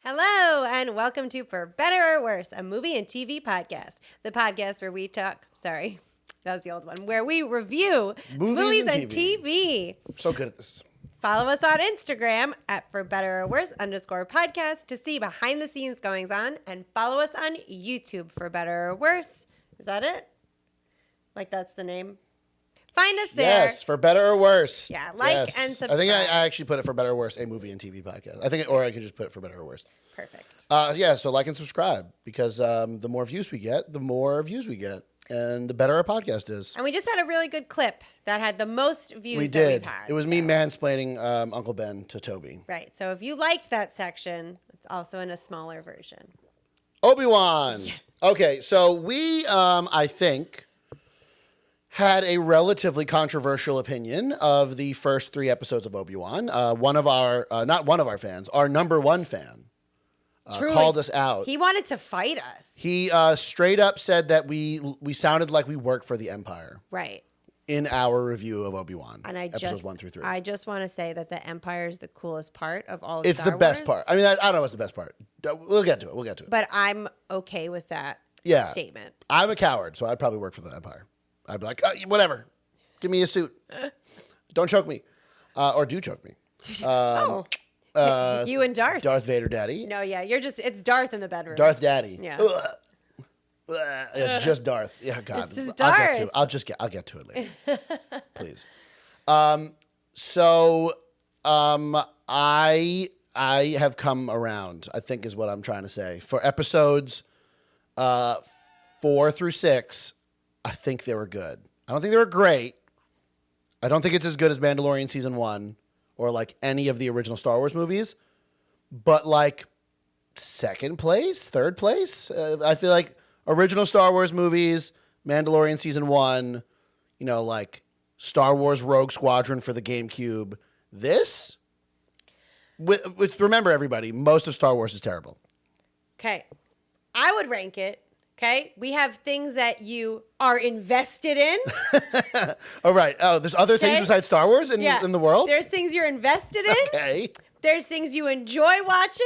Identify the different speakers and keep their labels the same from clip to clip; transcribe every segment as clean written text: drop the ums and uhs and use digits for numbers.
Speaker 1: Hello, and welcome to For Better or Worse, a movie and TV podcast. The podcast where we talk, sorry, that was the old one, where we review movies and TV.
Speaker 2: So good at this.
Speaker 1: Follow us on Instagram at For Better or Worse _podcast to see behind the scenes goings on, and follow us on YouTube for Better or Worse. Is that it? Like that's the name? Find us there.
Speaker 2: Yes, For Better or Worse.
Speaker 1: Yeah, like and subscribe.
Speaker 2: I think I actually put it For Better or Worse, a movie and TV podcast. I think, or I could just put it For Better or Worse.
Speaker 1: Perfect.
Speaker 2: So like and subscribe because the more views we get, the more views we get, and the better our podcast is.
Speaker 1: And we just had a really good clip that had the most views
Speaker 2: We
Speaker 1: that
Speaker 2: did.
Speaker 1: we've had.
Speaker 2: It was me mansplaining Uncle Ben to Toby.
Speaker 1: Right. So if you liked that section, it's also in a smaller version.
Speaker 2: Obi-Wan.
Speaker 1: Yes.
Speaker 2: Okay, so we, I think, had a relatively controversial opinion of the first 3 episodes of Obi-Wan. Not one of our fans, our number one fan, called us out.
Speaker 1: He wanted to fight us.
Speaker 2: He straight up said that we sounded like we work for the Empire.
Speaker 1: Right.
Speaker 2: In our review of Obi-Wan,
Speaker 1: And
Speaker 2: episodes 1 through 3.
Speaker 1: I just want to say that the Empire is the coolest part of all of
Speaker 2: It's
Speaker 1: Star
Speaker 2: the best
Speaker 1: Wars,
Speaker 2: part. I mean, I don't know what's the best part. We'll get to it.
Speaker 1: But I'm okay with that statement.
Speaker 2: I'm a coward, so I'd probably work for the Empire. I'd be like, whatever. Give me a suit. Don't choke me. Or do choke me.
Speaker 1: You and Darth.
Speaker 2: Darth Vader daddy.
Speaker 1: No, yeah. It's Darth in the bedroom.
Speaker 2: Darth daddy.
Speaker 1: Yeah.
Speaker 2: It's just Darth. Yeah, God.
Speaker 1: It's just Darth.
Speaker 2: I'll get to it later. Please. I have come around, I think is what I'm trying to say. For episodes 4 through 6, I think they were good. I don't think they were great. I don't think it's as good as Mandalorian Season 1 or like any of the original Star Wars movies. But like second place, third place, I feel like original Star Wars movies, Mandalorian Season 1, like Star Wars Rogue Squadron for the GameCube. This, which remember everybody, most of Star Wars is terrible.
Speaker 1: Okay. I would rank it. Okay. We have things that you are invested in.
Speaker 2: Oh, right. Oh, there's other things besides Star Wars in the world?
Speaker 1: There's things you're invested in.
Speaker 2: Okay.
Speaker 1: There's things you enjoy watching.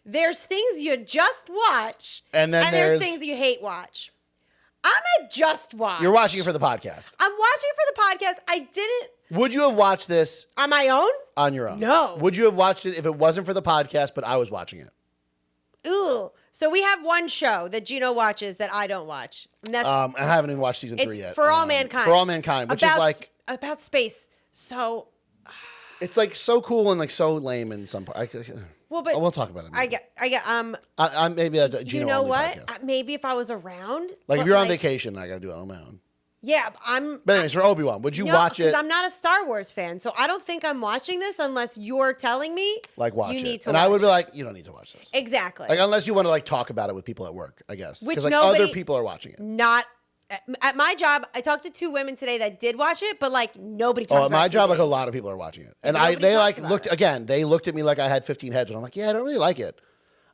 Speaker 1: There's things you just watch.
Speaker 2: And
Speaker 1: there's things you hate watch. I'm a just watch.
Speaker 2: You're watching it for the podcast.
Speaker 1: I'm watching for the podcast. I didn't.
Speaker 2: Would you have watched this
Speaker 1: on my own?
Speaker 2: On your own?
Speaker 1: No.
Speaker 2: Would you have watched it if it wasn't for the podcast, but I was watching it?
Speaker 1: Ooh. So we have one show that Gino watches that I don't watch. And that's
Speaker 2: I haven't even watched season 3 yet.
Speaker 1: For All Mankind.
Speaker 2: For All Mankind, which is like
Speaker 1: about space. So
Speaker 2: it's like so cool and like so lame in some part.
Speaker 1: Well, but
Speaker 2: we'll talk about it.
Speaker 1: Maybe.
Speaker 2: Maybe that's a Gino.
Speaker 1: You know what?
Speaker 2: Podcast.
Speaker 1: Maybe if I was around.
Speaker 2: Like if you're on vacation, I got to do it on my own.
Speaker 1: Yeah,
Speaker 2: But anyways, for Obi-Wan, would you watch it?
Speaker 1: Because I'm not a Star Wars fan, so I don't think I'm watching this unless you're telling me.
Speaker 2: Like watch
Speaker 1: you
Speaker 2: it.
Speaker 1: Need to
Speaker 2: and
Speaker 1: watch
Speaker 2: I would be
Speaker 1: it.
Speaker 2: like, you don't need to watch this.
Speaker 1: Exactly.
Speaker 2: Like unless you want to like talk about it with people at work, I guess.
Speaker 1: Which
Speaker 2: like other people are watching it.
Speaker 1: Not at my job. I talked to 2 women today that did watch it, but like nobody talks about it.
Speaker 2: At my job, like a lot of people are watching it, and they looked at me like I had 15 heads, and I'm like, yeah, I don't really like it.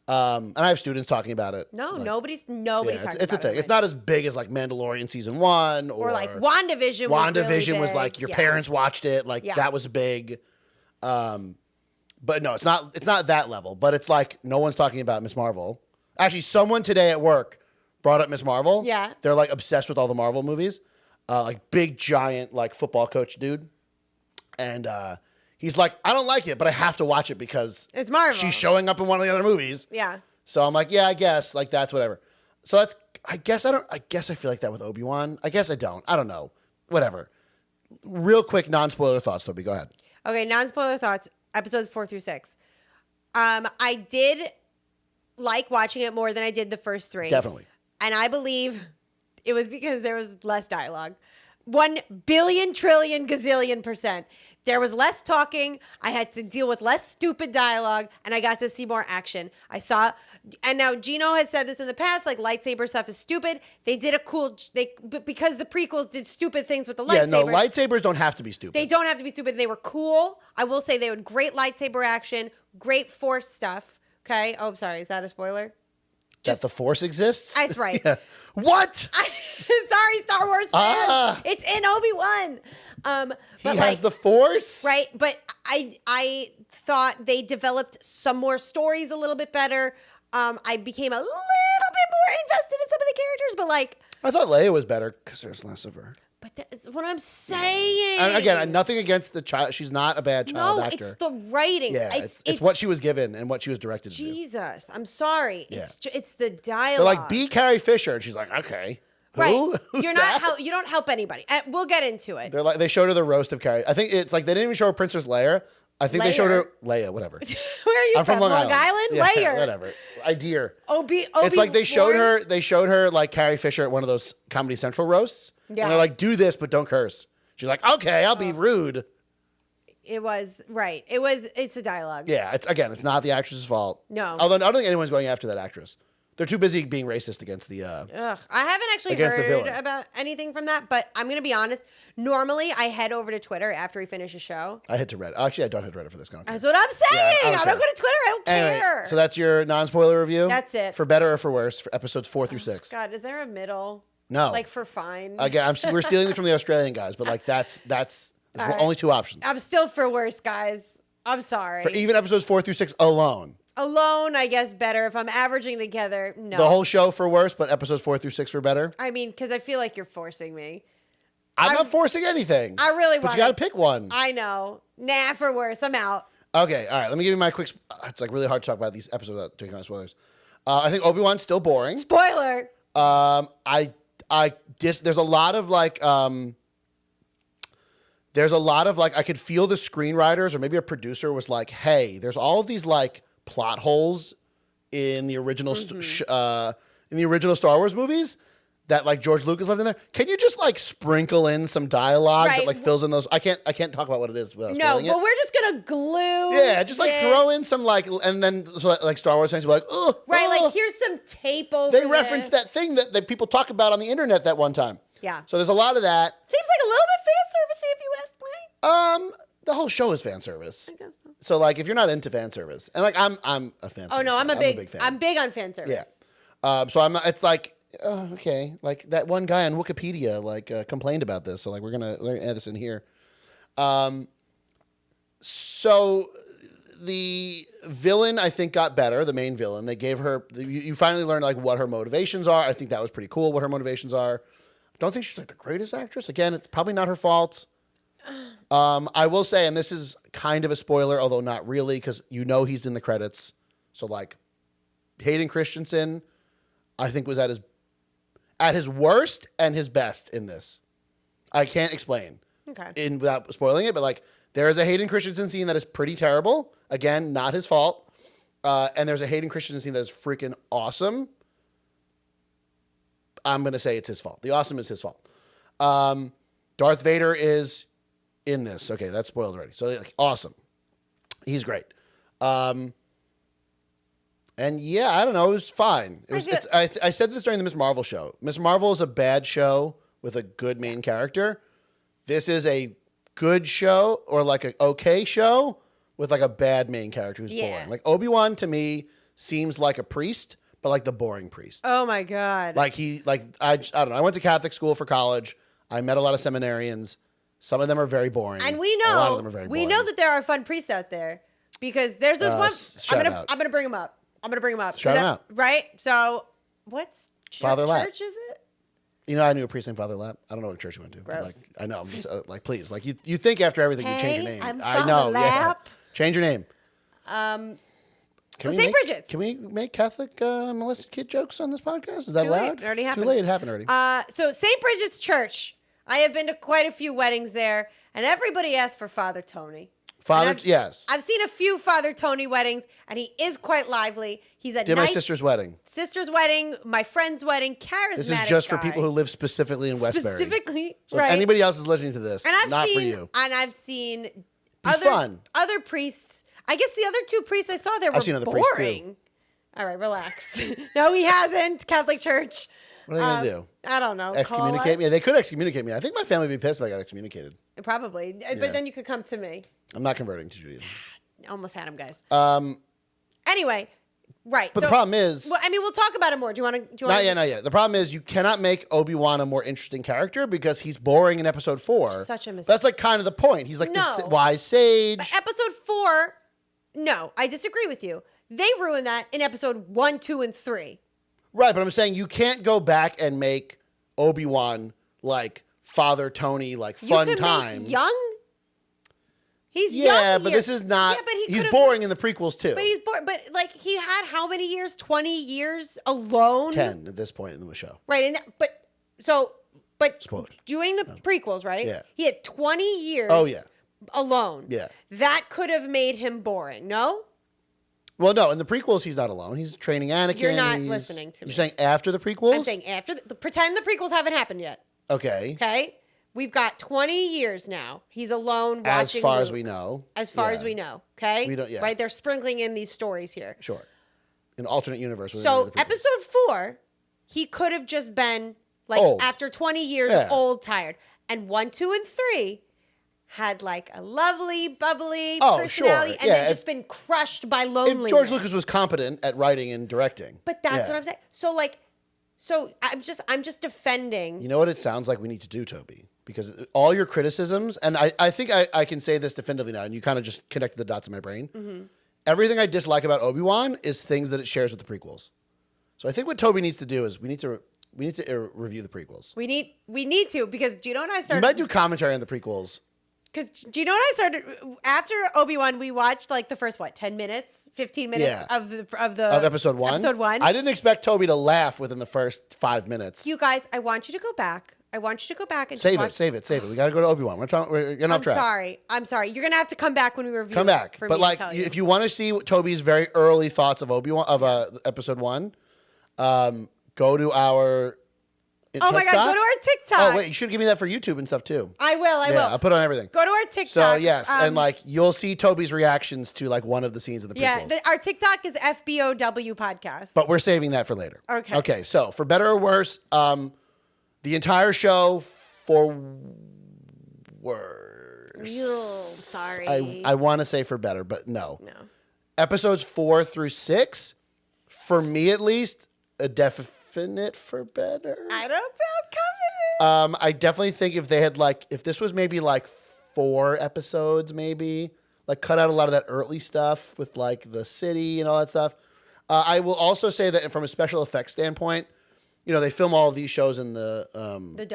Speaker 2: And I have students talking about it.
Speaker 1: No,
Speaker 2: like,
Speaker 1: nobody's talking about it.
Speaker 2: It's a thing. It's not as big as like Mandalorian Season 1 or
Speaker 1: like WandaVision.
Speaker 2: WandaVision was like your parents watched it. Like that was big. But no, it's not that level. But it's like no one's talking about Miss Marvel. Actually, someone today at work brought up Miss Marvel.
Speaker 1: Yeah.
Speaker 2: They're like obsessed with all the Marvel movies. Like big giant like football coach dude. And he's like, I don't like it, but I have to watch it because
Speaker 1: it's Marvel.
Speaker 2: She's showing up in one of the other movies.
Speaker 1: Yeah.
Speaker 2: So I'm like, yeah, I guess like that's whatever. So that's I guess I feel like that with Obi-Wan. I guess I don't. I don't know. Whatever. Real quick non-spoiler thoughts, Toby. Go ahead.
Speaker 1: Okay, non-spoiler thoughts. Episodes 4 through 6. I did like watching it more than I did the first 3.
Speaker 2: Definitely.
Speaker 1: And I believe it was because there was less dialogue. 1 billion, trillion, gazillion %. There was less talking. I had to deal with less stupid dialogue, and I got to see more action. And now Gino has said this in the past, like lightsaber stuff is stupid. They did because the prequels did stupid things with the lightsabers.
Speaker 2: Yeah, no, lightsabers don't have to be stupid.
Speaker 1: They don't have to be stupid. They were cool. I will say they had great lightsaber action, great force stuff. Okay. Oh, sorry. Is that a spoiler?
Speaker 2: That the Force exists?
Speaker 1: That's right.
Speaker 2: Yeah. What?
Speaker 1: Sorry, Star Wars fans. It's in Obi-Wan.
Speaker 2: He has the Force?
Speaker 1: Right, but I thought they developed some more stories a little bit better. I became a little bit more invested in some of the characters, but like...
Speaker 2: I thought Leia was better because there's less of her.
Speaker 1: But that's what I'm saying.
Speaker 2: And again, nothing against the child. She's not a bad child actor.
Speaker 1: No, it's the writing.
Speaker 2: Yeah, it's what she was given and what she was directed to do.
Speaker 1: Jesus, I'm sorry.
Speaker 2: Yeah.
Speaker 1: It's the dialogue.
Speaker 2: They're like, be Carrie Fisher. And she's like, okay.
Speaker 1: Right.
Speaker 2: Who?
Speaker 1: You're not you don't help anybody. We'll get into it.
Speaker 2: They're like, they showed her the roast of Carrie. I think it's like they didn't even show her Princess Leia. I think they showed her Leia, whatever.
Speaker 1: Where are you
Speaker 2: I'm from Long
Speaker 1: Island?
Speaker 2: Yeah,
Speaker 1: Leia.
Speaker 2: whatever. Idea.
Speaker 1: Obi
Speaker 2: It's like they showed her like Carrie Fisher at one of those Comedy Central roasts.
Speaker 1: Yeah.
Speaker 2: And they're like, do this, but don't curse. She's like, okay, I'll be rude.
Speaker 1: It was right. It's the dialogue.
Speaker 2: Yeah, it's not the actress's fault.
Speaker 1: No.
Speaker 2: Although I don't think anyone's going after that actress. They're too busy being racist against the
Speaker 1: Ugh. I haven't actually
Speaker 2: against the
Speaker 1: heard
Speaker 2: villain.
Speaker 1: about anything from that, but I'm gonna be honest. Normally, I head over to Twitter after we finish a show.
Speaker 2: I hit to Reddit. Actually, I don't hit Reddit for this content.
Speaker 1: That's what I'm saying.
Speaker 2: Yeah,
Speaker 1: I don't go to Twitter. I don't
Speaker 2: Anyway,
Speaker 1: care.
Speaker 2: so that's your non-spoiler review?
Speaker 1: That's it.
Speaker 2: For better or for worse, for episodes 4 through 6.
Speaker 1: God, is there a middle?
Speaker 2: No.
Speaker 1: Like for fine.
Speaker 2: Again, we're stealing this from the Australian guys, but like there's
Speaker 1: right.
Speaker 2: only 2 options.
Speaker 1: I'm still for worse, guys. I'm sorry.
Speaker 2: For even episodes 4 through 6 alone.
Speaker 1: Alone, I guess better. If I'm averaging together, no.
Speaker 2: The whole show for worse, but episodes 4 through 6 for better.
Speaker 1: I mean, because I feel like you're forcing me.
Speaker 2: I'm not forcing anything.
Speaker 1: I really
Speaker 2: But
Speaker 1: want
Speaker 2: you got to pick one.
Speaker 1: I know. Nah, for worse. I'm out.
Speaker 2: Okay, all right. Let me give you my quick. It's like really hard to talk about these episodes without taking on spoilers. I think Obi-Wan's still boring.
Speaker 1: Spoiler.
Speaker 2: There's a lot of like I could feel the screenwriters or maybe a producer was like, hey, there's all of these like plot holes in the original in the original Star Wars movies that like George Lucas left in there. Can you just like sprinkle in some dialogue that like fills in those? I can't talk about what it is without spoiling
Speaker 1: but
Speaker 2: it.
Speaker 1: we're just gonna glue.
Speaker 2: Yeah, just like throw in some like, and then so like Star Wars fans will be like, oh,
Speaker 1: Right, like here's some tape over.
Speaker 2: They referenced that thing that people talk about on the internet that one time.
Speaker 1: Yeah.
Speaker 2: So there's a lot of that.
Speaker 1: Seems like a little bit fan servicey if you ask me.
Speaker 2: The whole show is fan service.
Speaker 1: I guess so.
Speaker 2: So like, if you're not into fan service, and like I'm a fan.
Speaker 1: Oh no, I'm a big
Speaker 2: fan.
Speaker 1: I'm big on fan service.
Speaker 2: Yeah. So I'm not. It's like, okay, like that one guy on Wikipedia like complained about this. So like we're gonna add this in here. So the villain I think got better. The main villain. They gave her. You finally learned like what her motivations are. I think that was pretty cool. What her motivations are. I don't think she's like the greatest actress. Again, it's probably not her fault. I will say, and this is kind of a spoiler, although not really, because you know he's in the credits. So like, Hayden Christensen, I think was at his worst and his best in this. I can't explain without spoiling it, but like there is a Hayden Christensen scene that is pretty terrible. Again, not his fault. And there's a Hayden Christensen scene that is freaking awesome. I'm gonna say it's his fault. The awesome is his fault. Darth Vader is in this. Okay, that's spoiled already. So like, awesome. He's great. And yeah, I don't know. It was fine. It was. I said this during the Miss Marvel show. Miss Marvel is a bad show with a good main character. This is a good show or like an okay show with like a bad main character who's boring. Like Obi-Wan to me seems like a priest, but like the boring priest.
Speaker 1: Oh my God.
Speaker 2: Like I don't know. I went to Catholic school for college. I met a lot of seminarians. Some of them are very boring.
Speaker 1: And we know,
Speaker 2: a lot of them are very boring.
Speaker 1: We know that there are fun priests out there because there's this one. I'm gonna bring him up.
Speaker 2: Shout him out.
Speaker 1: Right. So what's
Speaker 2: Father Lapp.
Speaker 1: church is it?
Speaker 2: You know, I knew a priest named Father Lapp. I don't know what church he went to.
Speaker 1: Gross.
Speaker 2: Like, I know. I'm just like, please, like you think after everything you change your name.
Speaker 1: I'm
Speaker 2: I know.
Speaker 1: Father Lapp.
Speaker 2: Yeah. Change your name.
Speaker 1: St. Bridget's.
Speaker 2: Can we make Catholic molested kid jokes on this podcast? Is that
Speaker 1: Too late.
Speaker 2: allowed?
Speaker 1: It already happened.
Speaker 2: Too late. It happened already.
Speaker 1: So St. Bridget's Church. I have been to quite a few weddings there, and everybody asks for Father Tony.
Speaker 2: Yes.
Speaker 1: I've seen a few Father Tony weddings, and he is quite lively. He's a
Speaker 2: Did my sister's wedding.
Speaker 1: Sister's wedding, my friend's wedding, charismatic.
Speaker 2: This is just for
Speaker 1: guy.
Speaker 2: people who live specifically in Westbury.
Speaker 1: Specifically,
Speaker 2: So
Speaker 1: right.
Speaker 2: if anybody else is listening to this,
Speaker 1: And
Speaker 2: not for you.
Speaker 1: And I've seen
Speaker 2: fun.
Speaker 1: other priests. I guess the other 2 priests I saw there were
Speaker 2: I've seen other priests, too.
Speaker 1: boring. All right, relax. No, he hasn't. Catholic Church.
Speaker 2: What are they going to do?
Speaker 1: I don't know.
Speaker 2: Excommunicate me? They could excommunicate me. I think my family would be pissed if I got excommunicated.
Speaker 1: Probably. But then you could come to me.
Speaker 2: I'm not converting to Judaism.
Speaker 1: Almost had him, guys. Anyway, Right.
Speaker 2: But the problem is,
Speaker 1: well, I mean, we'll talk about it more. Do you want to?
Speaker 2: not yet. The problem is you cannot make Obi-Wan a more interesting character because he's boring in episode 4.
Speaker 1: Such a mistake.
Speaker 2: That's like kind of the point. He's like
Speaker 1: No.
Speaker 2: this wise sage.
Speaker 1: But episode 4, no, I disagree with you. They ruined that in episode 1, 2, and 3.
Speaker 2: Right, but I'm saying you can't go back and make Obi-Wan like Father Tony, like fun
Speaker 1: you could
Speaker 2: time.
Speaker 1: Make young. He's young.
Speaker 2: Yeah, but
Speaker 1: here.
Speaker 2: this is not.
Speaker 1: Yeah, but
Speaker 2: he's boring in the prequels too.
Speaker 1: But he's boring. But like he had how many years? 20 years alone.
Speaker 2: 10 at this point in the show.
Speaker 1: Right, and but
Speaker 2: Spoilers.
Speaker 1: doing the prequels, right?
Speaker 2: Yeah.
Speaker 1: He had 20 years.
Speaker 2: Oh yeah.
Speaker 1: Alone.
Speaker 2: Yeah.
Speaker 1: That could have made him boring. No.
Speaker 2: Well, no, in the prequels he's not alone. He's training Anakin.
Speaker 1: You're not listening to me.
Speaker 2: You're saying after the prequels?
Speaker 1: I'm saying after. Pretend the prequels haven't happened yet.
Speaker 2: Okay.
Speaker 1: Okay. We've got 20 years now. He's alone watching.
Speaker 2: As far
Speaker 1: Luke.
Speaker 2: as we know.
Speaker 1: As far
Speaker 2: Yeah.
Speaker 1: as we know. Okay.
Speaker 2: We don't. Yeah.
Speaker 1: Right. They're sprinkling in these stories here.
Speaker 2: Sure. An alternate universe.
Speaker 1: So episode 4, he could have just been like
Speaker 2: Old.
Speaker 1: after 20 years,
Speaker 2: Yeah.
Speaker 1: old, tired. And 1, 2, and 3 had like a lovely, bubbly
Speaker 2: Oh,
Speaker 1: personality,
Speaker 2: sure.
Speaker 1: and
Speaker 2: Yeah,
Speaker 1: then just been crushed by loneliness.
Speaker 2: If George Lucas was competent at writing and directing.
Speaker 1: But that's
Speaker 2: Yeah.
Speaker 1: what I'm saying. So I'm just defending.
Speaker 2: You know what it sounds like we need to do, Toby? Because all your criticisms, and I think I can say this definitively now, and you kind of just connected the dots in my brain.
Speaker 1: Mm-hmm.
Speaker 2: Everything I dislike about Obi-Wan is things that it shares with the prequels. So I think what Toby needs to do is we need to review the prequels.
Speaker 1: We need to, because Gino and I
Speaker 2: We
Speaker 1: started.
Speaker 2: might do commentary on the prequels.
Speaker 1: Because Gino and I started after Obi-Wan. We watched like the first 10 minutes, 15 minutes
Speaker 2: Yeah.
Speaker 1: of
Speaker 2: Episode 1.
Speaker 1: Episode 1.
Speaker 2: I didn't expect Toby to laugh within the first 5 minutes.
Speaker 1: You guys, I want you to go back. And
Speaker 2: Save
Speaker 1: just
Speaker 2: it. We got to go to Obi-Wan. We're getting off track.
Speaker 1: I'm sorry. You're gonna have to come back when we review.
Speaker 2: Come back.
Speaker 1: For
Speaker 2: But
Speaker 1: me to
Speaker 2: like,
Speaker 1: tell you.
Speaker 2: if you want to see Toby's very early thoughts of Obi-Wan episode 1, go to our.
Speaker 1: Oh my God! Go to our TikTok.
Speaker 2: Oh wait, you should give me that for YouTube and stuff too.
Speaker 1: I will.
Speaker 2: Yeah, I'll put it on everything.
Speaker 1: Go to our TikTok.
Speaker 2: So yes, and like you'll see Toby's reactions to like one of the scenes of the prequels.
Speaker 1: Yeah, our TikTok is FBOW podcast.
Speaker 2: But we're saving that for later.
Speaker 1: Okay.
Speaker 2: Okay. So for better or worse, the entire show for worse.
Speaker 1: Sorry.
Speaker 2: I want to say for better, but no.
Speaker 1: No.
Speaker 2: Episodes 4 through 6, for me at least, a definite for better.
Speaker 1: I don't sound confident.
Speaker 2: I definitely think if they had if this was maybe 4 episodes, maybe cut out a lot of that early stuff with the city and all that stuff. I will also say that from a special effects standpoint, they film all of these shows in the
Speaker 1: Dome?
Speaker 2: the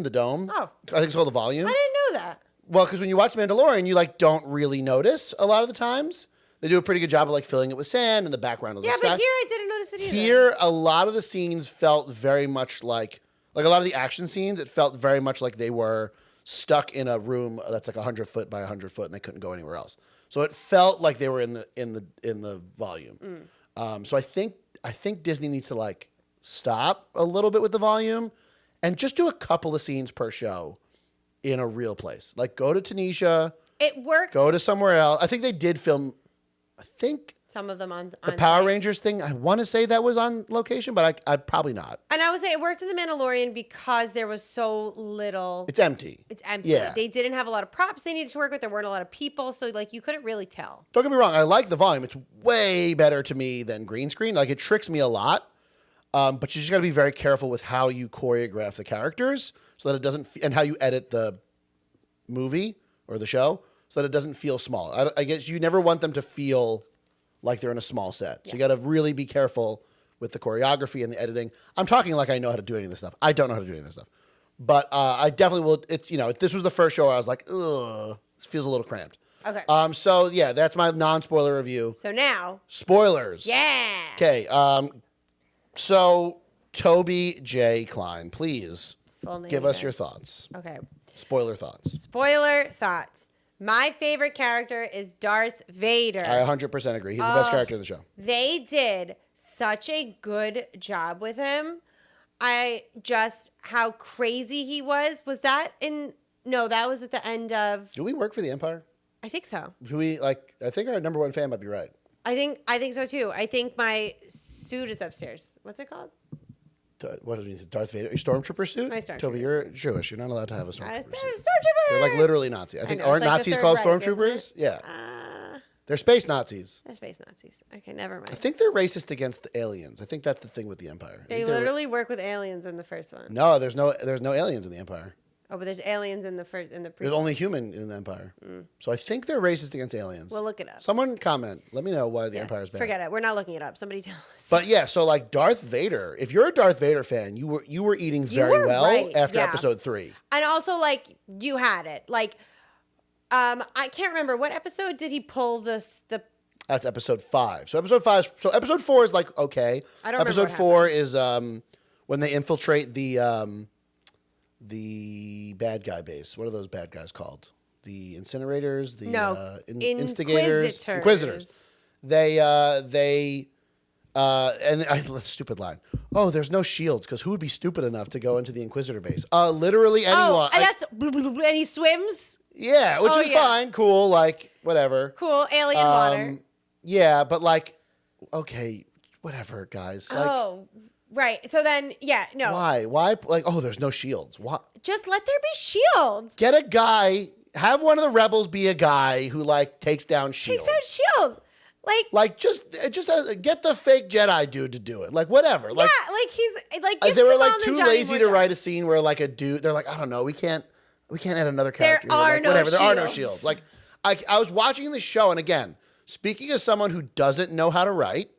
Speaker 2: dome.
Speaker 1: Oh.
Speaker 2: I think it's called the volume.
Speaker 1: I didn't know that.
Speaker 2: Well, because when you watch Mandalorian, you don't really notice a lot of the times. They do a pretty good job of filling it with sand in the background of the
Speaker 1: Yeah,
Speaker 2: sky.
Speaker 1: but here I didn't notice it either.
Speaker 2: Here, a lot of the scenes felt very much like a lot of the action scenes. It felt very much like they were stuck in a room that's 100 foot by 100 foot, and they couldn't go anywhere else. So it felt like they were in the volume. So I think Disney needs to stop a little bit with the volume, and just do a couple of scenes per show in a real place. Go to Tunisia.
Speaker 1: It worked.
Speaker 2: Go to somewhere else. I think they did film. I think
Speaker 1: Some of them on
Speaker 2: the Power Rangers thing, I want to say that was on location, but I probably not.
Speaker 1: And I would say it worked in The Mandalorian because there was so little.
Speaker 2: It's empty.
Speaker 1: It's empty.
Speaker 2: Yeah.
Speaker 1: They didn't have a lot of props they needed to work with. There weren't a lot of people, so you couldn't really tell.
Speaker 2: Don't get me wrong. I like the volume. It's way better to me than green screen. It tricks me a lot. But you just got to be very careful with how you choreograph the characters so that it doesn't, and how you edit the movie or the show so that it doesn't feel small. I guess you never want them to feel like they're in a small set. So you got to really be careful with the choreography and the editing. I'm talking like I know how to do any of this stuff. I don't know how to do any of this stuff. But I definitely will. It's, this was the first show where I was like, ugh, this feels a little cramped.
Speaker 1: Okay.
Speaker 2: So yeah, that's my non-spoiler review.
Speaker 1: So now.
Speaker 2: Spoilers.
Speaker 1: Yeah.
Speaker 2: Okay. So Toby J. Klein, please
Speaker 1: Full name
Speaker 2: give us
Speaker 1: is-
Speaker 2: your thoughts.
Speaker 1: Okay.
Speaker 2: Spoiler thoughts.
Speaker 1: Spoiler thoughts. My favorite character is Darth Vader.
Speaker 2: I 100% agree. He's the best character in the show.
Speaker 1: They did such a good job with him. How crazy he was. Was that no, that was at the end of,
Speaker 2: Do we work for the Empire?
Speaker 1: I think so.
Speaker 2: Do we I think our number one fan might be right.
Speaker 1: I think so too. I think my suit is upstairs. What's it called?
Speaker 2: What did you say? Darth Vader? Your stormtrooper suit?
Speaker 1: My stormtrooper
Speaker 2: Toby, you're Jewish. You're not allowed to have a stormtrooper suit.
Speaker 1: Stormtrooper!
Speaker 2: They're literally Nazi. I think
Speaker 1: know, it's
Speaker 2: aren't
Speaker 1: like the
Speaker 2: Nazis
Speaker 1: Third
Speaker 2: called
Speaker 1: Reich, isn't
Speaker 2: stormtroopers?
Speaker 1: it?
Speaker 2: Yeah. They're space Nazis.
Speaker 1: They're space Nazis. Okay, never mind.
Speaker 2: I think they're racist against the aliens. I think that's the thing with the Empire.
Speaker 1: They literally work with aliens in the first one.
Speaker 2: No, there's no aliens in the Empire.
Speaker 1: Oh, but there's aliens in the prequel.
Speaker 2: There's only human in the Empire. So I think they're racist against aliens.
Speaker 1: We'll look it up.
Speaker 2: Someone comment. Let me know why the Empire's bad.
Speaker 1: Forget it. We're not looking it up. Somebody tell us.
Speaker 2: But yeah, so like Darth Vader. If you're a Darth Vader fan, you were eating very well
Speaker 1: right,
Speaker 2: after
Speaker 1: yeah.
Speaker 2: episode 3.
Speaker 1: And also, like, you had it. Like, I can't remember what episode did he pull the.
Speaker 2: That's episode 5. So episode 4 is like okay.
Speaker 1: I don't remember
Speaker 2: Episode
Speaker 1: what
Speaker 2: 4 is when they infiltrate the bad guy base. What are those bad guys called? The incinerators, the instigators, Inquisitors. They and stupid line. Oh, there's no shields because who would be stupid enough to go into the Inquisitor base? Literally anyone.
Speaker 1: Oh, and that's and he swims.
Speaker 2: Yeah, which is fine, cool, like whatever.
Speaker 1: Cool, alien water.
Speaker 2: Yeah, but like, okay, whatever, guys. Like,
Speaker 1: Oh, right. So then, no.
Speaker 2: why? Like, oh, there's no shields. What?
Speaker 1: Just let there be shields.
Speaker 2: Get a guy. Have one of the rebels be a guy who like takes down shields.
Speaker 1: Takes out shields.
Speaker 2: Like just get the fake Jedi dude to do it. Like whatever. Like
Speaker 1: like he's like. Give
Speaker 2: they were
Speaker 1: Kamal
Speaker 2: like
Speaker 1: and
Speaker 2: too
Speaker 1: Johnny
Speaker 2: lazy to
Speaker 1: more
Speaker 2: write
Speaker 1: time.
Speaker 2: a scene where like a dude. They're like, I don't know. We can't add another character.
Speaker 1: There are
Speaker 2: like,
Speaker 1: no
Speaker 2: whatever. There are no
Speaker 1: shields.
Speaker 2: shields. Like I was watching the show, and again, speaking as someone who doesn't know how to write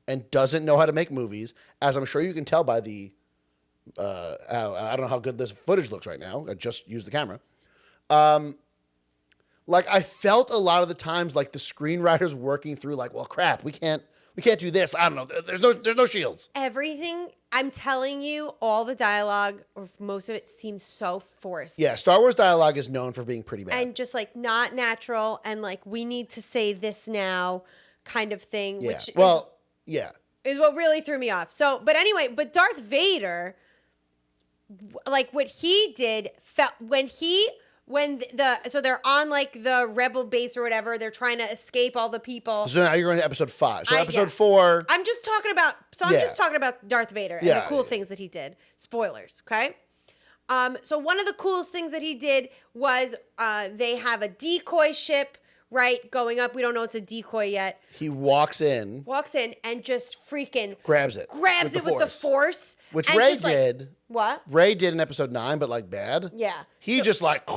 Speaker 2: and doesn't know how to make movies, as I'm sure you can tell by the I don't know how good this footage looks right now. I just used the camera. Like I felt a lot of the times like the screenwriters working through like, well, crap, we can't do this. I don't know. There's no shields.
Speaker 1: Everything, I'm telling you, all the dialogue, or most of it, seems so forced.
Speaker 2: Yeah, Star Wars dialogue is known for being pretty bad.
Speaker 1: And just like not natural, and like we need to say this now kind of thing.
Speaker 2: Yeah.
Speaker 1: Which is what really threw me off. So, but anyway, Darth Vader, like what he did, felt so they're on like the rebel base or whatever. They're trying to escape all the people.
Speaker 2: So now you're going to episode 5. So episode 4.
Speaker 1: I'm just talking about Darth Vader and the cool things that he did. Spoilers, okay? So one of the coolest things that he did was they have a decoy ship, right, going up. We don't know it's a decoy yet.
Speaker 2: He walks in
Speaker 1: and just freaking
Speaker 2: grabs it
Speaker 1: with the force.
Speaker 2: Which
Speaker 1: and
Speaker 2: Rey
Speaker 1: just, like,
Speaker 2: did.
Speaker 1: What?
Speaker 2: Rey did in episode 9, but like bad.
Speaker 1: Yeah.
Speaker 2: He's just like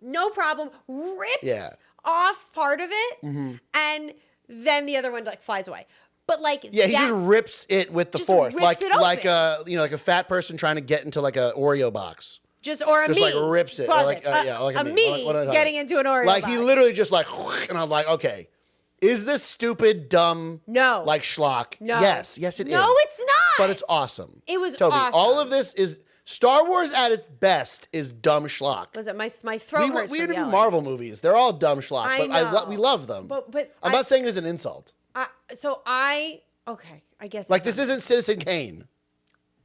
Speaker 1: no problem rips off part of it, and then the other one like flies away. But like
Speaker 2: he just rips it with the force,
Speaker 1: rips it
Speaker 2: like a fat person trying to get into like a Oreo box.
Speaker 1: Or me.
Speaker 2: Like rips it. Or like,
Speaker 1: a me getting into an Oreo
Speaker 2: like
Speaker 1: box.
Speaker 2: he literally just like, and I'm like, okay, is this stupid, dumb,
Speaker 1: no,
Speaker 2: like schlock?
Speaker 1: No.
Speaker 2: Yes, it is.
Speaker 1: No, it's not.
Speaker 2: But it's awesome.
Speaker 1: It was
Speaker 2: Toby,
Speaker 1: awesome.
Speaker 2: all of this is Star Wars at its best is dumb schlock.
Speaker 1: Was it my throat hurts
Speaker 2: We
Speaker 1: from
Speaker 2: interview
Speaker 1: yelling.
Speaker 2: Marvel movies. They're all dumb schlock,
Speaker 1: I
Speaker 2: but
Speaker 1: know.
Speaker 2: we love them.
Speaker 1: But
Speaker 2: I'm not saying it's an insult.
Speaker 1: I guess
Speaker 2: like this isn't Citizen Kane.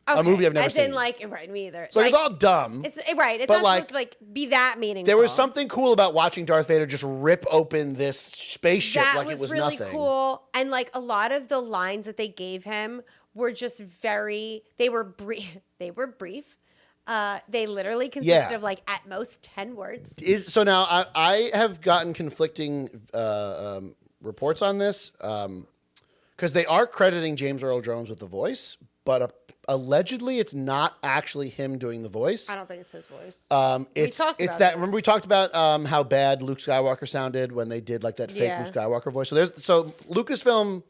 Speaker 1: Okay.
Speaker 2: A movie I've never
Speaker 1: seen.
Speaker 2: Right,
Speaker 1: me either.
Speaker 2: So like, it's all dumb.
Speaker 1: It's right. It's
Speaker 2: but
Speaker 1: not supposed to like be that meaningful.
Speaker 2: There was something cool about watching Darth Vader just rip open this spaceship like it was
Speaker 1: really
Speaker 2: nothing.
Speaker 1: Cool. And like a lot of the lines that they gave him were just they were brief. They were brief. They literally consisted of like at most 10 words.
Speaker 2: So now I have gotten conflicting reports on this because they are crediting James Earl Jones with the voice, but allegedly it's not actually him doing the voice.
Speaker 1: I don't think it's his voice.
Speaker 2: Remember we talked about how bad Luke Skywalker sounded when they did like that fake Luke Skywalker voice. So Lucasfilm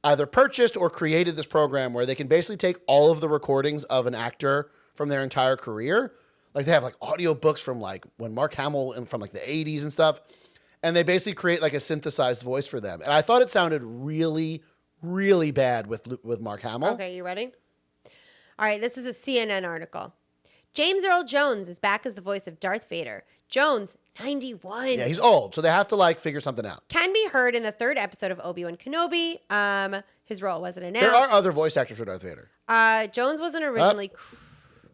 Speaker 2: either purchased or created this program where they can basically take all of the recordings of an actor from their entire career. Like they have like audio books from like when Mark Hamill from like the 80s and stuff. And they basically create like a synthesized voice for them. And I thought it sounded really, really bad with Mark Hamill.
Speaker 1: Okay, you ready? All right, this is a CNN article. James Earl Jones is back as the voice of Darth Vader. Jones, 91.
Speaker 2: Yeah, he's old, so they have to like figure something out.
Speaker 1: Can be heard in the 3rd episode of Obi-Wan Kenobi. His role wasn't announced.
Speaker 2: There are other voice actors for Darth Vader.
Speaker 1: Jones wasn't originally...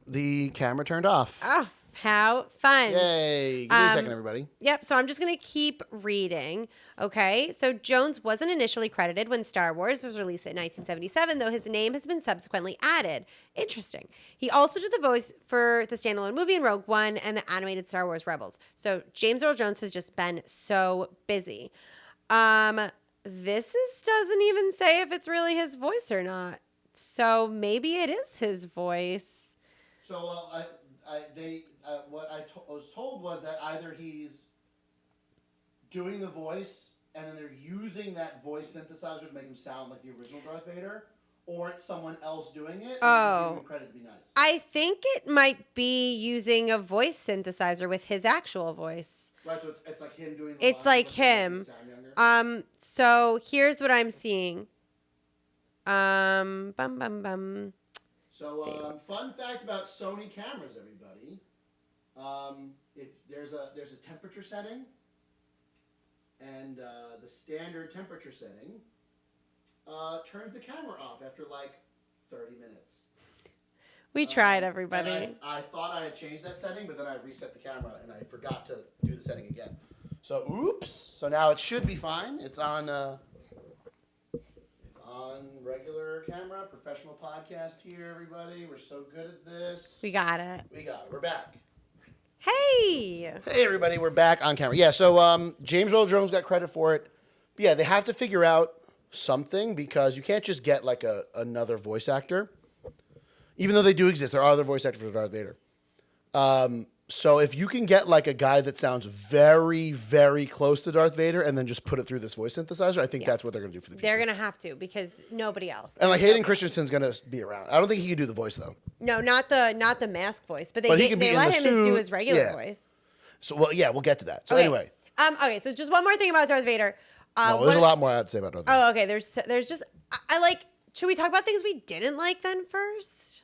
Speaker 2: The camera turned off.
Speaker 1: Oh, How fun.
Speaker 2: Yay. Give me a second, everybody.
Speaker 1: Yep, so I'm just going to keep reading. Okay, so Jones wasn't initially credited when Star Wars was released in 1977, though his name has been subsequently added. Interesting. He also did the voice for the standalone movie in Rogue One and the animated Star Wars Rebels. So James Earl Jones has just been so busy. Doesn't even say if it's really his voice or not. So maybe it is his voice.
Speaker 2: So what I was told was that either he's doing the voice and then they're using that voice synthesizer to make him sound like the original Darth Vader, or it's someone else doing it. And giving him credit to be nice. I
Speaker 1: think it might be using a voice synthesizer with his actual voice.
Speaker 2: Right, so it's like him doing.
Speaker 1: It's like him. So here's what I'm seeing. So
Speaker 2: fun fact about Sony cameras, everybody. If there's a temperature setting, and the standard temperature setting turns the camera off after like 30 minutes.
Speaker 1: We tried, everybody.
Speaker 2: I thought I had changed that setting, but then I reset the camera and I forgot to do the setting again. So oops. So now it should be fine. It's on regular camera, professional podcast here, everybody. We're so good at this.
Speaker 1: We got it.
Speaker 2: We're back.
Speaker 1: Hey,
Speaker 2: everybody, we're back on camera. Yeah, so James Earl Jones got credit for it. But yeah, they have to figure out something because you can't just get like another voice actor. Even though they do exist, there are other voice actors for Darth Vader. So if you can get like a guy that sounds very, very close to Darth Vader and then just put it through this voice synthesizer, I think that's what they're going to do for the future.
Speaker 1: They're going to have to because nobody else.
Speaker 2: And like Hayden Christensen's going to be around. I don't think he can do the voice though.
Speaker 1: No, not the mask voice, but they
Speaker 2: he can be
Speaker 1: let
Speaker 2: in the
Speaker 1: him
Speaker 2: suit.
Speaker 1: do his regular voice.
Speaker 2: So we'll get to that. So anyway.
Speaker 1: Okay, so just one more thing about Darth Vader.
Speaker 2: No, there's a lot more I have to say about Darth Vader.
Speaker 1: Oh, okay. There's just I like. Should we talk about things we didn't like then first?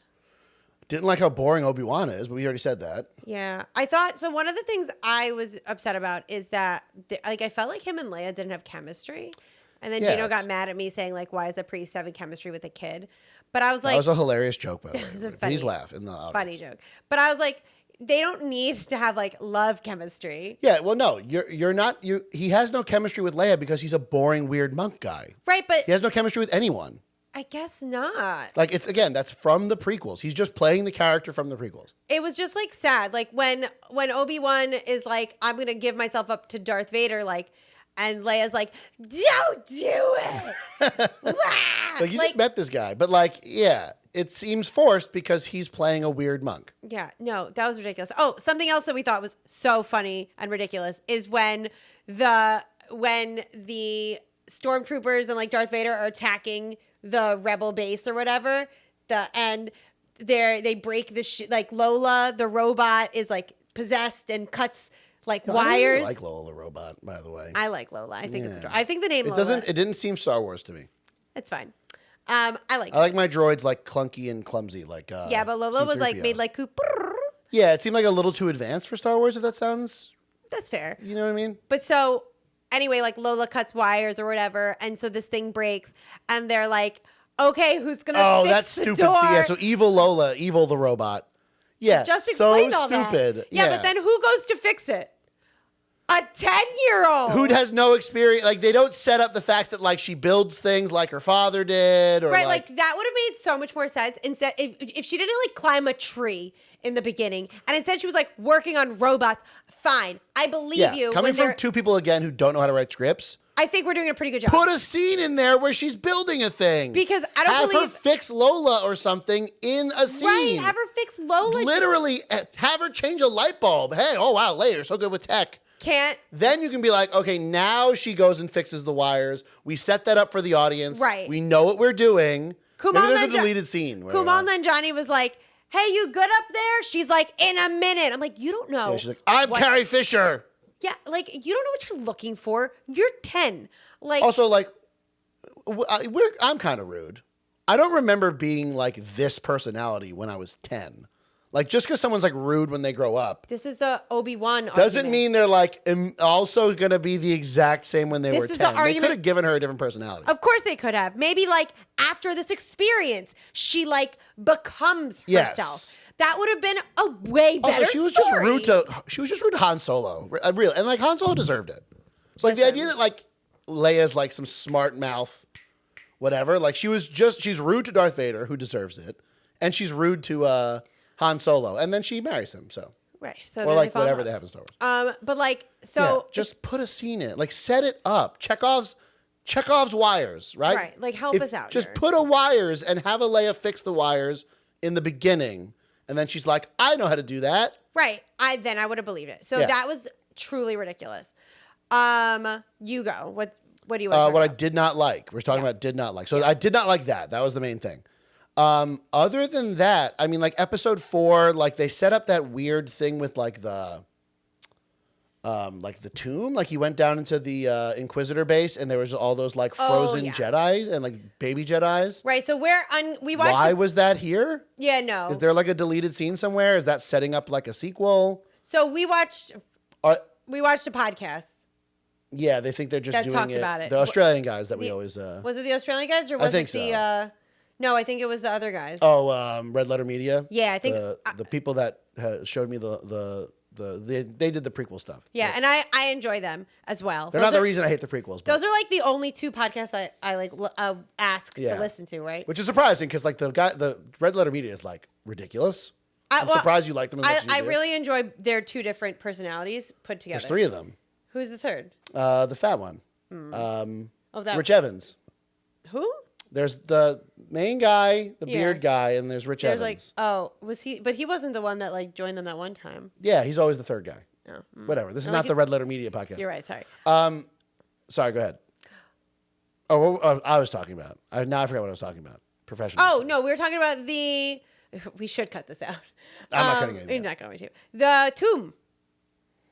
Speaker 2: Didn't like how boring Obi-Wan is, but we already said that.
Speaker 1: Yeah. I thought, so one of the things I was upset about is that, I felt like him and Leia didn't have chemistry. And then Gino got mad at me saying, like, why is a priest having chemistry with a kid? But I was like...
Speaker 2: That was a hilarious joke, by the way. Please laugh in the audience.
Speaker 1: Funny joke. But I was like, they don't need to have, like, love chemistry.
Speaker 2: Yeah, well, no. You're not... He has no chemistry with Leia because he's a boring, weird monk guy.
Speaker 1: Right, but...
Speaker 2: He has no chemistry with anyone.
Speaker 1: I guess not.
Speaker 2: Like, that's from the prequels. He's just playing the character from the prequels.
Speaker 1: It was just, like, sad. Like, when Obi-Wan is like, I'm going to give myself up to Darth Vader, like, and Leia's like, don't do it.
Speaker 2: Like, you just met this guy. But, like, yeah, it seems forced because he's playing a weird monk.
Speaker 1: Yeah, no, that was ridiculous. Oh, something else that we thought was so funny and ridiculous is when the stormtroopers and, like, Darth Vader are attacking the rebel base or whatever, and they break the like Lola the robot is like possessed and cuts like wires.
Speaker 2: I really like Lola the robot, by the way.
Speaker 1: I like Lola. I think I think the name
Speaker 2: It didn't seem Star Wars to me.
Speaker 1: It's fine. I
Speaker 2: like my droids like clunky and clumsy, like
Speaker 1: yeah, but Lola
Speaker 2: C-3PO.
Speaker 1: was like made like
Speaker 2: yeah, it seemed like a little too advanced for Star Wars. If that sounds
Speaker 1: that's fair,
Speaker 2: you know what I mean.
Speaker 1: But so. Anyway, like Lola cuts wires or whatever, and so this thing breaks, and they're like, "Okay, who's gonna fix
Speaker 2: that's
Speaker 1: the
Speaker 2: stupid.
Speaker 1: door?"
Speaker 2: See, yeah, so evil Lola, evil the robot. Yeah,
Speaker 1: just explained
Speaker 2: so
Speaker 1: all
Speaker 2: stupid.
Speaker 1: That. Yeah, but then who goes to fix it? A 10-year-old
Speaker 2: who has no experience. Like they don't set up the fact that like she builds things like her father did, or
Speaker 1: right. Like that would have made so much more sense. Instead, if she didn't like climb a tree in the beginning, and instead she was like working on robots. Fine, I believe you.
Speaker 2: Coming from two people again who don't know how to write scripts.
Speaker 1: I think we're doing a pretty good job.
Speaker 2: Put a scene in there where she's building a thing.
Speaker 1: Because I don't believe...
Speaker 2: Have her fix Lola or something in a scene.
Speaker 1: Right, have her fix Lola.
Speaker 2: Literally, have her change a light bulb. Hey, oh wow, Leia, you're so good with tech.
Speaker 1: Can't.
Speaker 2: Then you can be like, okay, now she goes and fixes the wires. We set that up for the audience.
Speaker 1: Right.
Speaker 2: We know what we're doing. Maybe there's a
Speaker 1: Nanjiani,
Speaker 2: deleted scene.
Speaker 1: Kumail Nanjiani was like, hey, you good up there? She's like, in a minute. I'm like, you don't know.
Speaker 2: Yeah, she's like, I'm Carrie Fisher.
Speaker 1: Yeah, like, you don't know what you're looking for. You're 10. Like,
Speaker 2: also, like, I'm kind of rude. I don't remember being like this personality when I was 10. Like, just because someone's like rude when they grow up.
Speaker 1: This is the Obi-Wan
Speaker 2: doesn't mean they're like also going to be the exact same when they were 10. They could have given her a different personality.
Speaker 1: Of course they could have. Maybe like after this experience, she like becomes herself. That would have been a way better
Speaker 2: Also, she was
Speaker 1: story.
Speaker 2: just rude to Han Solo. Really. And like Han Solo deserved it. So like the idea that like Leia's like some smart mouth, whatever, like she's rude to Darth Vader, who deserves it, and she's rude to Han Solo, and then she marries him, so.
Speaker 1: Right. So
Speaker 2: Or
Speaker 1: then
Speaker 2: like
Speaker 1: they fall in
Speaker 2: whatever
Speaker 1: love.
Speaker 2: they have in Star Wars.
Speaker 1: But like,
Speaker 2: Yeah,
Speaker 1: so
Speaker 2: just put a scene in it. Like set it up. Chekhov's wires, right?
Speaker 1: Right, like, help us out
Speaker 2: Just
Speaker 1: here.
Speaker 2: put a wires and have a Leia fix the wires in the beginning. And then she's like, I know how to do that.
Speaker 1: right, I would have believed it. So
Speaker 2: Yeah.
Speaker 1: that was truly ridiculous. You go. What do you want?
Speaker 2: What I did not like. We're talking about did not like. So I did not like that. That was the main thing. Other than that, I mean, like episode 4, like they set up that weird thing with like the tomb. Like he went down into the Inquisitor base, and there was all those like frozen
Speaker 1: yeah.
Speaker 2: Jedi's and like baby Jedi's.
Speaker 1: Right. So we watched.
Speaker 2: Why was that here?
Speaker 1: Yeah. No.
Speaker 2: Is there like a deleted scene somewhere? Is that setting up like a sequel?
Speaker 1: So we watched
Speaker 2: Uh,
Speaker 1: a podcast.
Speaker 2: yeah, they think they're just
Speaker 1: That
Speaker 2: doing
Speaker 1: talked
Speaker 2: it.
Speaker 1: about it.
Speaker 2: The Australian guys that we always.
Speaker 1: Was it the Australian guys or was
Speaker 2: think
Speaker 1: it the?
Speaker 2: so.
Speaker 1: No, I think it was the other guys.
Speaker 2: Red Letter Media.
Speaker 1: Yeah, I think-
Speaker 2: the people that showed me they did the prequel stuff.
Speaker 1: Yeah, and I enjoy them as well.
Speaker 2: They're
Speaker 1: Those
Speaker 2: not the
Speaker 1: are-
Speaker 2: reason I hate the prequels. But,
Speaker 1: Those are like the only 2 podcasts I like ask
Speaker 2: Yeah.
Speaker 1: to listen to, right?
Speaker 2: which is surprising because like the Red Letter Media is like ridiculous. I'm
Speaker 1: well,
Speaker 2: surprised you like them as much as you
Speaker 1: I
Speaker 2: do.
Speaker 1: really enjoy their 2 different personalities put together.
Speaker 2: There's 3 of them.
Speaker 1: Who's the third?
Speaker 2: The fat one.
Speaker 1: Oh, that
Speaker 2: Rich Evans.
Speaker 1: who?
Speaker 2: There's the main guy, the
Speaker 1: Yeah.
Speaker 2: beard guy, and there's Rich
Speaker 1: There's
Speaker 2: Evans.
Speaker 1: was he? But he wasn't the one that like joined them that one time.
Speaker 2: Yeah, he's always the third guy.
Speaker 1: Oh,
Speaker 2: Whatever. This is
Speaker 1: like
Speaker 2: not the Red Letter Media podcast.
Speaker 1: You're right. Sorry.
Speaker 2: Sorry, go ahead. Oh, what I was talking about. Now I forgot what I was talking about. Professional.
Speaker 1: Oh no, we were talking about the. We should cut this out.
Speaker 2: I'm not cutting anything
Speaker 1: We're
Speaker 2: out.
Speaker 1: not going to. The tomb.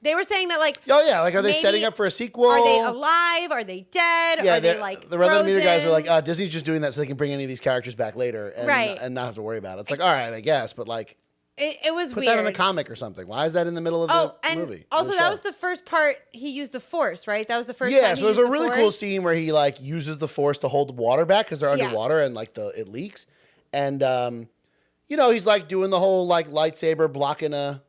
Speaker 1: They were saying that like.
Speaker 2: Oh yeah, like are they
Speaker 1: maybe-
Speaker 2: setting up for a sequel?
Speaker 1: Are they alive? Are they dead?
Speaker 2: Yeah,
Speaker 1: are they like
Speaker 2: the Red Letter Media guys are
Speaker 1: frozen?
Speaker 2: like, Disney's just doing that so they can bring any of these characters back later and,
Speaker 1: Right.
Speaker 2: and not have to worry about it. It's like, all right, I guess, but like,
Speaker 1: It was
Speaker 2: put
Speaker 1: weird.
Speaker 2: that in a comic or something. Why is that in the middle of
Speaker 1: Oh,
Speaker 2: the
Speaker 1: and
Speaker 2: movie?
Speaker 1: also
Speaker 2: the
Speaker 1: that
Speaker 2: show?
Speaker 1: was the first part he used the Force, right? That was the first
Speaker 2: Yeah,
Speaker 1: time
Speaker 2: so
Speaker 1: he
Speaker 2: there's
Speaker 1: used
Speaker 2: a
Speaker 1: the
Speaker 2: really
Speaker 1: Force.
Speaker 2: cool scene where he like uses the Force to hold water back because they're
Speaker 1: Yeah.
Speaker 2: underwater and like it leaks, and he's like doing the whole like lightsaber blocking a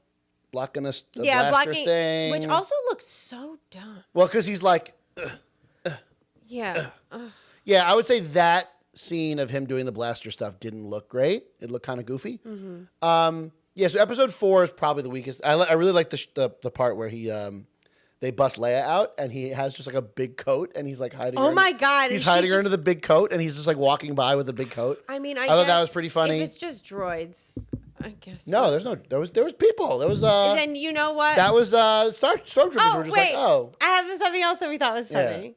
Speaker 2: blaster thing.
Speaker 1: which also looks so dumb.
Speaker 2: well, because he's like,
Speaker 1: Yeah.
Speaker 2: yeah, I would say that scene of him doing the blaster stuff didn't look great. It looked kind of goofy.
Speaker 1: Mm-hmm.
Speaker 2: Yeah, so episode 4 is probably the weakest. I really like the part where they bust Leia out and he has just like a big coat and he's like hiding.
Speaker 1: Oh
Speaker 2: her
Speaker 1: my God,
Speaker 2: He's
Speaker 1: and
Speaker 2: hiding
Speaker 1: she's
Speaker 2: her
Speaker 1: just-
Speaker 2: under the big coat and he's just like walking by with the big coat.
Speaker 1: I mean, I
Speaker 2: thought that
Speaker 1: guess
Speaker 2: was pretty funny.
Speaker 1: If it's just droids, I guess.
Speaker 2: No, there was people. There was
Speaker 1: And then you know what?
Speaker 2: that was stormtroopers
Speaker 1: oh
Speaker 2: were just
Speaker 1: wait,
Speaker 2: like, oh.
Speaker 1: I have something else that we thought was
Speaker 2: Yeah.
Speaker 1: funny.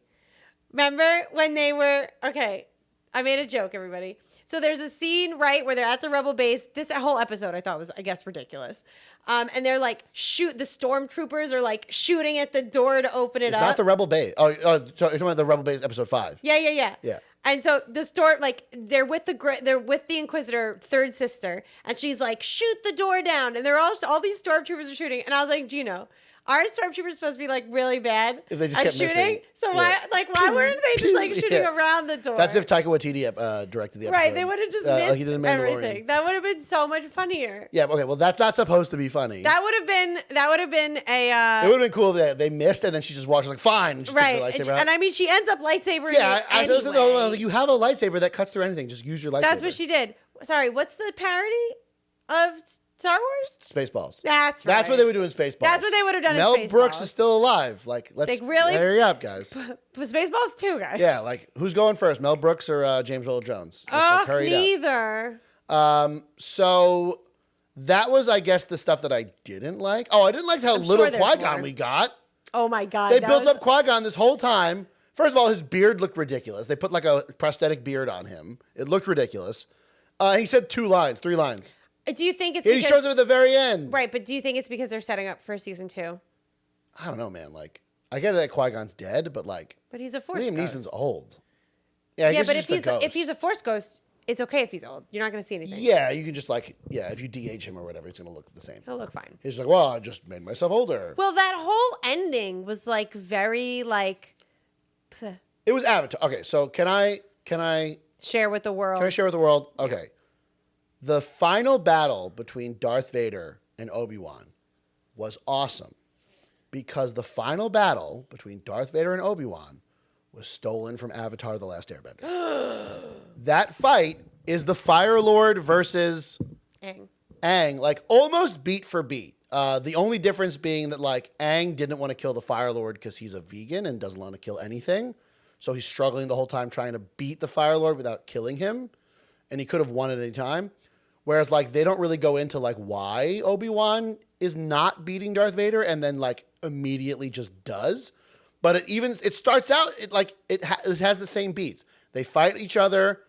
Speaker 1: Remember when they were okay? I made a joke, everybody. So there's a scene, right, where they're at the rebel base. This whole episode I thought was, I guess, ridiculous. And they're like, the stormtroopers are like shooting at the door to open it
Speaker 2: It's
Speaker 1: up.
Speaker 2: not the Rebel Base. Oh, you're talking about the Rebel Base episode 5.
Speaker 1: Yeah.
Speaker 2: Yeah.
Speaker 1: And so the store, like, they're with the Inquisitor, third sister, and she's like, shoot the door down. And they're all these stormtroopers are shooting. And I was like, Gino, are stormtroopers supposed to be like really bad
Speaker 2: If they just
Speaker 1: at
Speaker 2: kept
Speaker 1: shooting?
Speaker 2: missing.
Speaker 1: So
Speaker 2: Yeah.
Speaker 1: why weren't they just like
Speaker 2: Pew.
Speaker 1: shooting
Speaker 2: Yeah.
Speaker 1: around the door?
Speaker 2: That's if Taika Waititi directed the episode.
Speaker 1: Right, they would have just
Speaker 2: like
Speaker 1: missed
Speaker 2: he did in
Speaker 1: everything.
Speaker 2: Mandalorian.
Speaker 1: That would have been so much funnier.
Speaker 2: Yeah, okay, well that's not supposed to be funny.
Speaker 1: That would have been a
Speaker 2: It would have been cool if they missed and then she just watched like fine. And she
Speaker 1: right.
Speaker 2: takes the
Speaker 1: And,
Speaker 2: lightsaber out.
Speaker 1: and I mean, she ends up lightsabering.
Speaker 2: Yeah,
Speaker 1: it
Speaker 2: I was the
Speaker 1: anyway.
Speaker 2: whole I was like, you have a lightsaber that cuts through anything. Just use your lightsaber.
Speaker 1: That's what she did. Sorry, what's the parody of Star Wars?
Speaker 2: Spaceballs.
Speaker 1: That's right.
Speaker 2: That's what they would do in Spaceballs.
Speaker 1: That's what they would have done in
Speaker 2: Mel
Speaker 1: Spaceballs.
Speaker 2: Brooks is still alive. Like, let's
Speaker 1: Like, really?
Speaker 2: hurry up, guys.
Speaker 1: Spaceballs too, guys.
Speaker 2: Yeah, like who's going first, Mel Brooks or James Earl Jones? Let's, like, hurry it up.
Speaker 1: neither.
Speaker 2: So that was, I guess, the stuff that I didn't like. Oh, I didn't like how
Speaker 1: I'm
Speaker 2: little
Speaker 1: sure there's
Speaker 2: Qui-Gon
Speaker 1: more.
Speaker 2: we got.
Speaker 1: Oh my God.
Speaker 2: They
Speaker 1: that
Speaker 2: built
Speaker 1: was-
Speaker 2: up Qui-Gon this whole time. First of all, his beard looked ridiculous. They put like a prosthetic beard on him. It looked ridiculous. He said 3 lines.
Speaker 1: Do you think it's
Speaker 2: And he
Speaker 1: because
Speaker 2: shows up at the very end.
Speaker 1: right? But do you think it's because they're setting up for season 2?
Speaker 2: I don't know, man. Like, I get that Qui-Gon's dead, but like,
Speaker 1: But he's a Force
Speaker 2: Liam
Speaker 1: ghost.
Speaker 2: Neeson's old. Yeah, I
Speaker 1: Yeah,
Speaker 2: guess
Speaker 1: but
Speaker 2: he's
Speaker 1: if
Speaker 2: just a ghost.
Speaker 1: he's a Force ghost, it's okay if he's old. You're not going to see anything.
Speaker 2: Yeah, you can just like, if you de-age him or whatever, it's going to look the same.
Speaker 1: He'll look fine.
Speaker 2: He's like, well, I just made myself older.
Speaker 1: Well, that whole ending was like very like
Speaker 2: It was Avatar. Okay, so can I
Speaker 1: share with the world.
Speaker 2: share with the world? Okay. The final battle between Darth Vader and Obi-Wan was awesome because the final battle between Darth Vader and Obi-Wan was stolen from Avatar: The Last Airbender. That fight is the Fire Lord versus Aang, like almost beat for beat. The only difference being that like Aang didn't want to kill the Fire Lord because he's a vegan and doesn't want to kill anything. So he's struggling the whole time trying to beat the Fire Lord without killing him. And he could have won at any time. Whereas like they don't really go into like why Obi-Wan is not beating Darth Vader and then like immediately just does. But it starts out it has the same beats. They fight each other.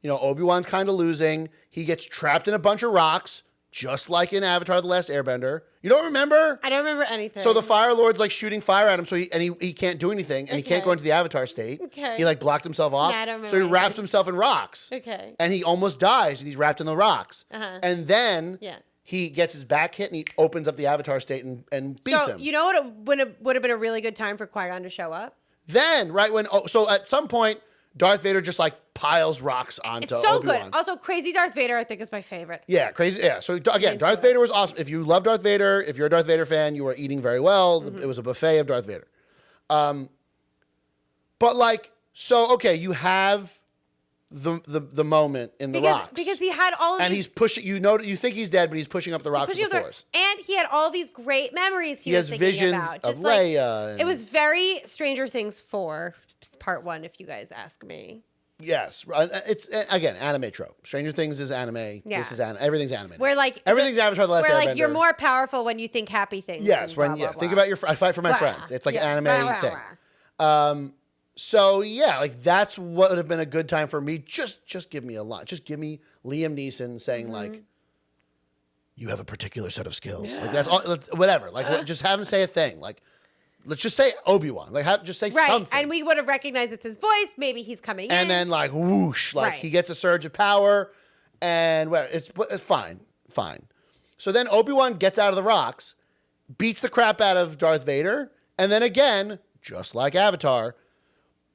Speaker 2: You know, Obi-Wan's kind of losing. He gets trapped in a bunch of rocks, just like in Avatar: The Last Airbender. You don't remember?
Speaker 1: I don't remember anything.
Speaker 2: So the Fire Lord's like shooting fire at him, so he can't do anything, and he can't go into the Avatar state.
Speaker 1: Okay.
Speaker 2: He like blocked himself off.
Speaker 1: Yeah, I don't remember
Speaker 2: so he wraps
Speaker 1: anything.
Speaker 2: himself in rocks.
Speaker 1: Okay.
Speaker 2: And he almost dies, and he's wrapped in the rocks. And then he gets his back hit, and he opens up the Avatar state and beats him.
Speaker 1: You know what would have been a really good time for Qui-Gon to show up?
Speaker 2: Then, so at some point, Darth Vader just like piles rocks onto
Speaker 1: It's so
Speaker 2: Obi-Wan.
Speaker 1: good. Also, Crazy Darth Vader, I think, is my favorite.
Speaker 2: Yeah, crazy. Yeah. So again, Darth Vader was awesome. If you love Darth Vader, if you're a Darth Vader fan, you were eating very well. It was a buffet of Darth Vader. But like, so okay, you have the moment in the rocks
Speaker 1: because he had all of
Speaker 2: and
Speaker 1: these,
Speaker 2: he's pushing. You think he's dead, but he's pushing up the rocks with the Force.
Speaker 1: and he had all these great memories he was
Speaker 2: has
Speaker 1: thinking
Speaker 2: visions
Speaker 1: about.
Speaker 2: of
Speaker 1: Just like,
Speaker 2: Leia.
Speaker 1: it was very Stranger Things 4, part 1, if you guys ask me.
Speaker 2: Yes, it's again anime trope. Stranger Things is anime.
Speaker 1: Yeah.
Speaker 2: This is everything's anime.
Speaker 1: Where like
Speaker 2: everything's Avatar: The Last
Speaker 1: Where
Speaker 2: Airbender.
Speaker 1: like you're more powerful when you think happy things.
Speaker 2: Yes,
Speaker 1: and
Speaker 2: when
Speaker 1: blah, blah,
Speaker 2: think
Speaker 1: blah.
Speaker 2: about I fight for my
Speaker 1: Blah.
Speaker 2: friends. It's like an
Speaker 1: Yeah.
Speaker 2: anime
Speaker 1: Blah, blah,
Speaker 2: thing.
Speaker 1: blah.
Speaker 2: So yeah, like that's what would have been a good time for me. Just give me a lot. Just give me Liam Neeson saying like, "You have a particular set of skills." Yeah. Like that's all. Whatever. Like just have him say a thing. Like let's just say Obi-Wan. Like just say something.
Speaker 1: And we would have recognized it's his voice. Maybe he's coming in.
Speaker 2: And then like whoosh, like he gets a surge of power, and it's fine. So then Obi-Wan gets out of the rocks, beats the crap out of Darth Vader, and then again, just like Avatar,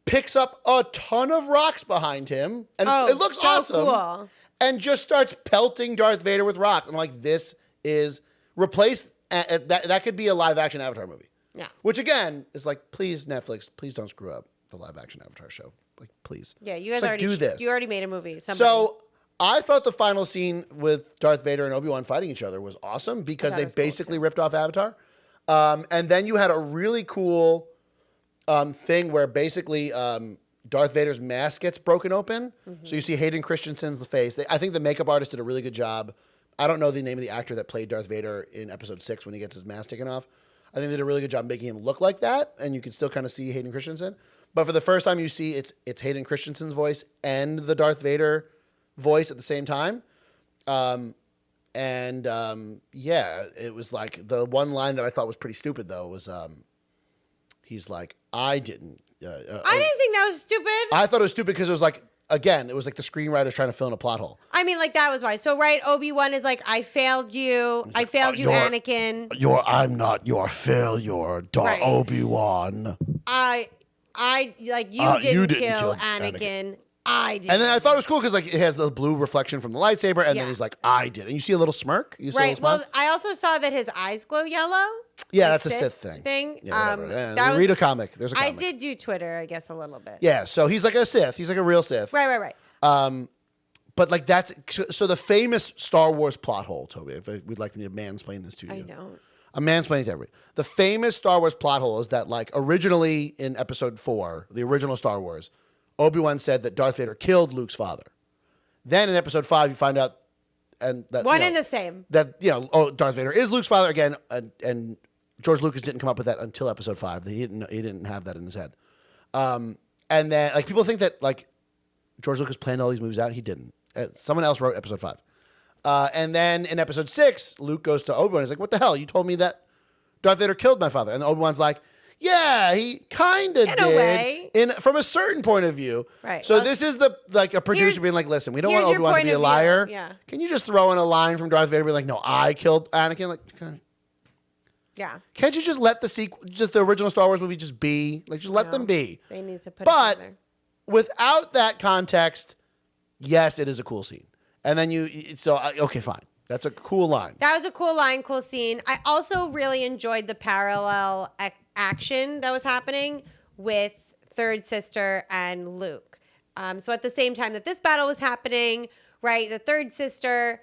Speaker 2: picks up a ton of rocks behind him, and it looks
Speaker 1: so
Speaker 2: awesome,
Speaker 1: cool.
Speaker 2: and just starts pelting Darth Vader with rocks. I'm like, this is replace that could be a live action Avatar movie.
Speaker 1: Yeah.
Speaker 2: Which again is like, please Netflix, please don't screw up the live action Avatar show. Like, please.
Speaker 1: Yeah, you guys
Speaker 2: Just,
Speaker 1: already
Speaker 2: do this.
Speaker 1: You already made a movie. Somebody.
Speaker 2: So I thought the final scene with Darth Vader and Obi-Wan fighting each other was awesome because they basically ripped off Avatar. And then you had a really cool thing where basically Darth Vader's mask gets broken open. So you see Hayden Christensen's face. I think the makeup artist did a really good job. I don't know the name of the actor that played Darth Vader in episode 6 when he gets his mask taken off. I think they did a really good job making him look like that, and you can still kind of see Hayden Christensen. But for the first time, you see it's Hayden Christensen's voice and the Darth Vader voice at the same time. Yeah, it was like the one line that I thought was pretty stupid though was he's like, I didn't think
Speaker 1: that was stupid.
Speaker 2: I thought it was stupid because it was like, again, it was like the screenwriters trying to fill in a plot hole.
Speaker 1: I mean, like that was why. So Obi-Wan is like, I failed you. I failed you, Anakin.
Speaker 2: I'm not your failure, Obi-Wan.
Speaker 1: I like you didn't kill Anakin. I did.
Speaker 2: And then I thought it was cool because like it has the blue reflection from the lightsaber, and then he's like, I did. And you see a little smirk. You see a little smile?
Speaker 1: Well, I also saw that his eyes glow yellow.
Speaker 2: Yeah, that's a Sith thing. Yeah, read a comic. There's a comic.
Speaker 1: I did do Twitter, I guess, a little bit.
Speaker 2: Yeah, so he's like a Sith. He's like a real Sith.
Speaker 1: Right.
Speaker 2: But like that's so the famous Star Wars plot hole, Toby. If we'd like me to mansplain this to you.
Speaker 1: I don't.
Speaker 2: I'm mansplaining to everybody. The famous Star Wars plot hole is that like originally in Episode 4, the original Star Wars, Obi-Wan said that Darth Vader killed Luke's father. Then in Episode 5, you find out and that
Speaker 1: one and the same.
Speaker 2: That Darth Vader is Luke's father again, and George Lucas didn't come up with that until Episode 5. He didn't have that in his head. And then like people think that like George Lucas planned all these movies out. He didn't. Someone else wrote Episode 5. And then in Episode 6, Luke goes to Obi-Wan. He's like, "What the hell? You told me that Darth Vader killed my father." And Obi-Wan's like, "Yeah, he kind of did.
Speaker 1: In a way.
Speaker 2: From a certain point of view."
Speaker 1: Right.
Speaker 2: So this is a producer being like, "Listen, we don't want
Speaker 1: here's your
Speaker 2: Obi-Wan to
Speaker 1: point
Speaker 2: be a
Speaker 1: of
Speaker 2: liar.
Speaker 1: view. Yeah.
Speaker 2: Can you just throw in a line from Darth Vader being like, 'No, I killed Anakin'?" Like,
Speaker 1: yeah.
Speaker 2: Can't you just let the original Star Wars movie just be? Like, just let them be.
Speaker 1: They need to put it
Speaker 2: But
Speaker 1: together.
Speaker 2: without that context, yes, it is a cool scene. And then okay, fine. That's a cool line.
Speaker 1: That was a cool line, cool scene. I also really enjoyed the parallel action that was happening with Third Sister and Luke. So at the same time that this battle was happening, right, the Third Sister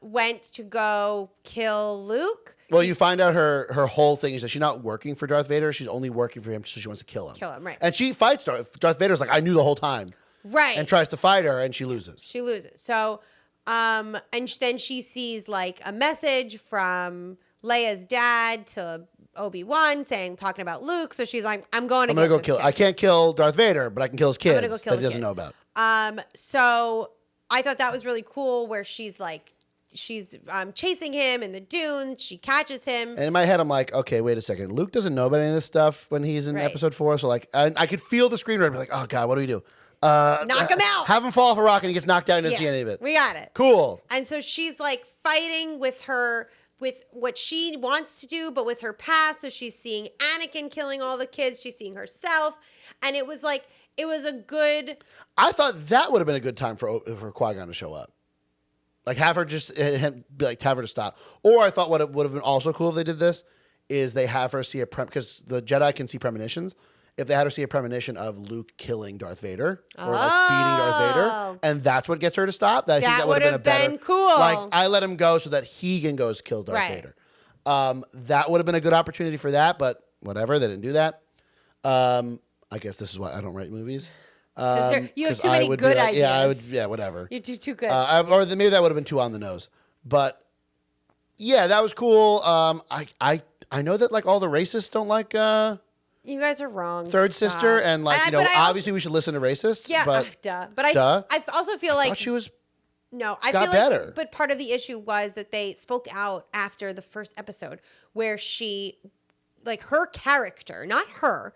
Speaker 1: went to go kill Luke.
Speaker 2: Well, you find out her whole thing is that she's not working for Darth Vader. She's only working for him, so she wants to kill him.
Speaker 1: Kill him, right.
Speaker 2: And she fights Darth Vader's like, I knew the whole time.
Speaker 1: Right.
Speaker 2: And tries to fight her, and she loses.
Speaker 1: She loses. So, and then she sees like a message from Leia's dad to Obi-Wan talking about Luke. So she's like, I'm going to
Speaker 2: go kill. I can't kill Darth Vader, but I can kill his kids
Speaker 1: go kill
Speaker 2: that he doesn't know about.
Speaker 1: So I thought that was really cool where she's chasing him in the dunes. She catches him.
Speaker 2: And in my head, I'm like, okay, wait a second. Luke doesn't know about any of this stuff when he's in episode 4. So like, I could feel the screenwriter be like, oh God, what do we do?
Speaker 1: Knock him out.
Speaker 2: Have him fall off a rock and he gets knocked down and doesn't see any of it.
Speaker 1: We got it.
Speaker 2: Cool.
Speaker 1: And so she's like fighting with what she wants to do, but with her past. So she's seeing Anakin killing all the kids. She's seeing herself. And it was a good.
Speaker 2: I thought that would have been a good time for Qui-Gon to show up. Like have her have her to stop. Or I thought what it would have been also cool if they did this is they have her see because the Jedi can see premonitions. If they had her see a premonition of Luke killing Darth Vader or like beating Darth Vader, and that's what gets her to stop, I think that would have been
Speaker 1: cool.
Speaker 2: Like I let him go so that he can go kill Darth Vader. That would have been a good opportunity for that, but whatever, they didn't do that. I guess this is why I don't write movies.
Speaker 1: You have too many good ideas.
Speaker 2: Yeah, whatever.
Speaker 1: You're too good.
Speaker 2: Or maybe that would have been too on the nose. But yeah, that was cool. I know that like all the racists don't like.
Speaker 1: You guys are wrong.
Speaker 2: Third
Speaker 1: Stop.
Speaker 2: Sister, and like obviously
Speaker 1: also,
Speaker 2: we should listen to racists.
Speaker 1: Yeah,
Speaker 2: but
Speaker 1: duh. But I also feel like
Speaker 2: she was.
Speaker 1: No, I
Speaker 2: got
Speaker 1: feel
Speaker 2: better.
Speaker 1: Like, but part of the issue was that they spoke out after the first episode where she, like her character, not her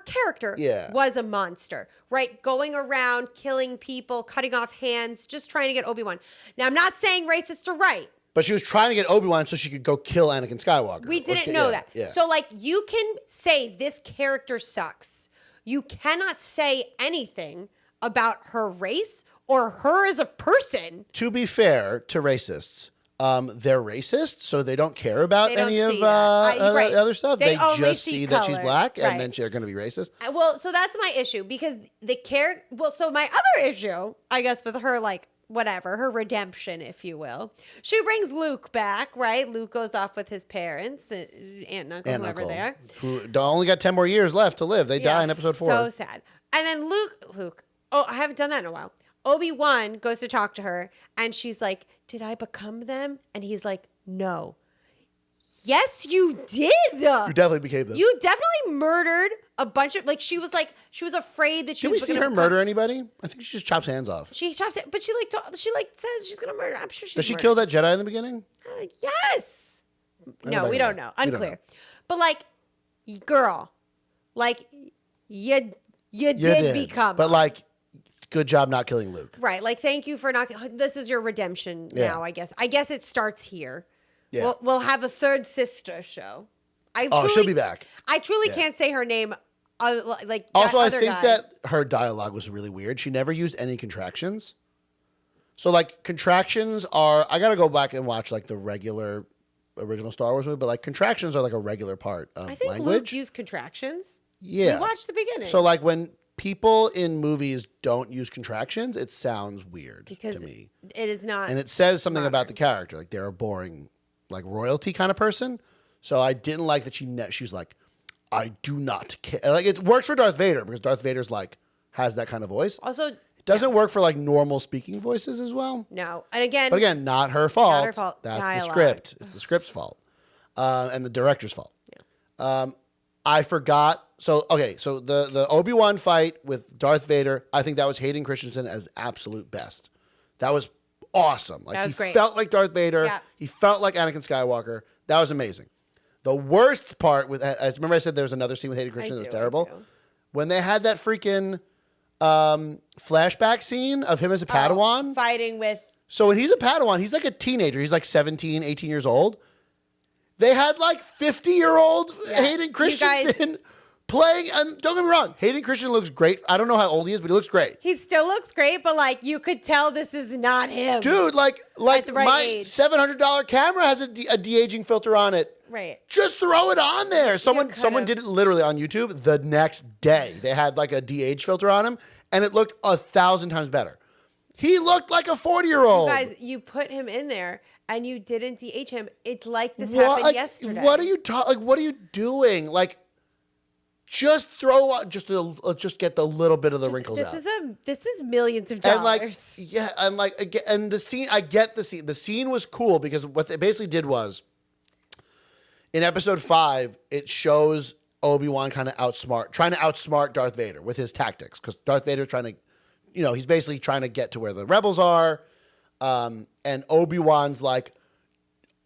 Speaker 1: character was a monster, right? Going around killing people, cutting off hands, just trying to get Obi-Wan. Now, I'm not saying racists are right.
Speaker 2: But she was trying to get Obi-Wan so she could go kill Anakin Skywalker.
Speaker 1: We didn't know that.
Speaker 2: Yeah.
Speaker 1: So, like, you can say this character sucks. You cannot say anything about her race or her as a person.
Speaker 2: To be fair to racists, they're racist, so they don't care about any of other stuff. They just see that she's black, and then they're going to be racist.
Speaker 1: Well, so that's my issue because so my other issue, I guess, with her, like, whatever, her redemption, if you will. She brings Luke back, right? Luke goes off with his parents, aunt and uncle, whoever they are.
Speaker 2: Who only got 10 more years left to live. They die in episode 4.
Speaker 1: So sad. And then Luke, I haven't done that in a while. Obi-Wan goes to talk to her, and she's like, did I become them? And he's like, no. Yes, you did. You
Speaker 2: definitely became them.
Speaker 1: You definitely murdered a bunch of, like, she was afraid that she was.
Speaker 2: Did we see her murder anybody? I think she just chops hands off.
Speaker 1: She chops it, but she says she's gonna murder. I'm sure she's.
Speaker 2: Does she kill that Jedi in the beginning?
Speaker 1: Yes. No, we don't know. Unclear. But like, girl, like you did become.
Speaker 2: But like, good job not killing Luke.
Speaker 1: Right. Like, thank you for not. This is your redemption now. I guess. I guess it starts here. Yeah. We'll have a Third Sister show.
Speaker 2: She'll be back.
Speaker 1: I truly can't say her name. Like
Speaker 2: also, I think that her dialogue was really weird. She never used any contractions. So like contractions are, I gotta go back and watch like the regular original Star Wars movie, but like contractions are like a regular part of language. I think
Speaker 1: Luke used contractions.
Speaker 2: Yeah.
Speaker 1: We watched the beginning.
Speaker 2: So like when people in movies don't use contractions, it sounds weird to me.
Speaker 1: It is not.
Speaker 2: And it says something about the character. Like they're a boring, like royalty kind of person. So I didn't like that she's like, I do not care. Like it works for Darth Vader because Darth Vader's like has that kind of voice.
Speaker 1: Also,
Speaker 2: it doesn't work for like normal speaking voices as well.
Speaker 1: No, and again,
Speaker 2: but again, not her fault.
Speaker 1: Not her fault.
Speaker 2: That's
Speaker 1: dialogue.
Speaker 2: the script. It's the script's fault, and the director's fault. Yeah. I forgot. So the Obi-Wan fight with Darth Vader, I think that was Hayden Christensen as absolute best. That was awesome. Like
Speaker 1: that was
Speaker 2: he
Speaker 1: great.
Speaker 2: Felt like Darth Vader.
Speaker 1: Yeah.
Speaker 2: He felt like Anakin Skywalker. That was amazing. The worst part with, I remember I said there was another scene with Hayden Christensen that was terrible. When they had that freaking flashback scene of him as a Padawan.
Speaker 1: Fighting with.
Speaker 2: So when he's a Padawan, he's like a teenager. He's like 17, 18 years old. They had like 50-year-old Hayden Christensen playing, and don't get me wrong, Hayden Christensen looks great. I don't know how old he is, but he looks great.
Speaker 1: He still looks great, but like you could tell this is not him.
Speaker 2: Dude, like
Speaker 1: the right
Speaker 2: my
Speaker 1: age.
Speaker 2: $700 camera has a de-aging filter on it.
Speaker 1: Right.
Speaker 2: Just throw it on there. Someone
Speaker 1: could've.
Speaker 2: did it literally on YouTube the next day. They had like a de-age filter on him, and it looked 1,000 times better. He looked like a 40-year-old.
Speaker 1: Guys, you put him in there and you didn't DH him. It's like this happened yesterday.
Speaker 2: What are you what are you doing? Like, just throw out, just get the little bit of the wrinkles out.
Speaker 1: This is millions of dollars.
Speaker 2: And and the scene. I get the scene. The scene was cool because what they basically did was, in episode 5, it shows Obi-Wan kind of trying to outsmart Darth Vader with his tactics, because Darth Vader's trying to, he's basically trying to get to where the rebels are, and Obi-Wan's like,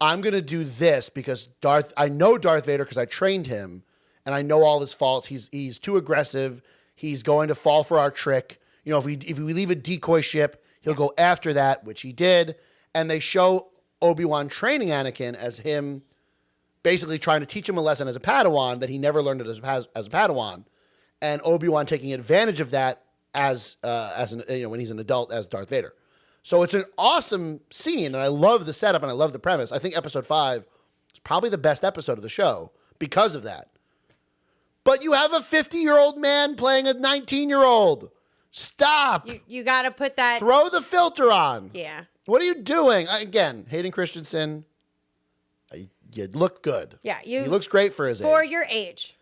Speaker 2: I'm gonna do this because I know Darth Vader because I trained him, and I know all his faults. He's too aggressive. He's going to fall for our trick. If we leave a decoy ship, he'll go after that, which he did. And they show Obi-Wan training Anakin as him basically trying to teach him a lesson as a Padawan that he never learned it as a Padawan, and Obi-Wan taking advantage of that as when he's an adult as Darth Vader. So it's an awesome scene, and I love the setup and I love the premise. I think episode 5 is probably the best episode of the show because of that. But you have a 50-year-old man playing a 19-year-old. Stop.
Speaker 1: You got to put that.
Speaker 2: Throw the filter on.
Speaker 1: Yeah.
Speaker 2: What are you doing? Again, Hayden Christensen. You look good.
Speaker 1: Yeah,
Speaker 2: he looks great for his age.
Speaker 1: For your age.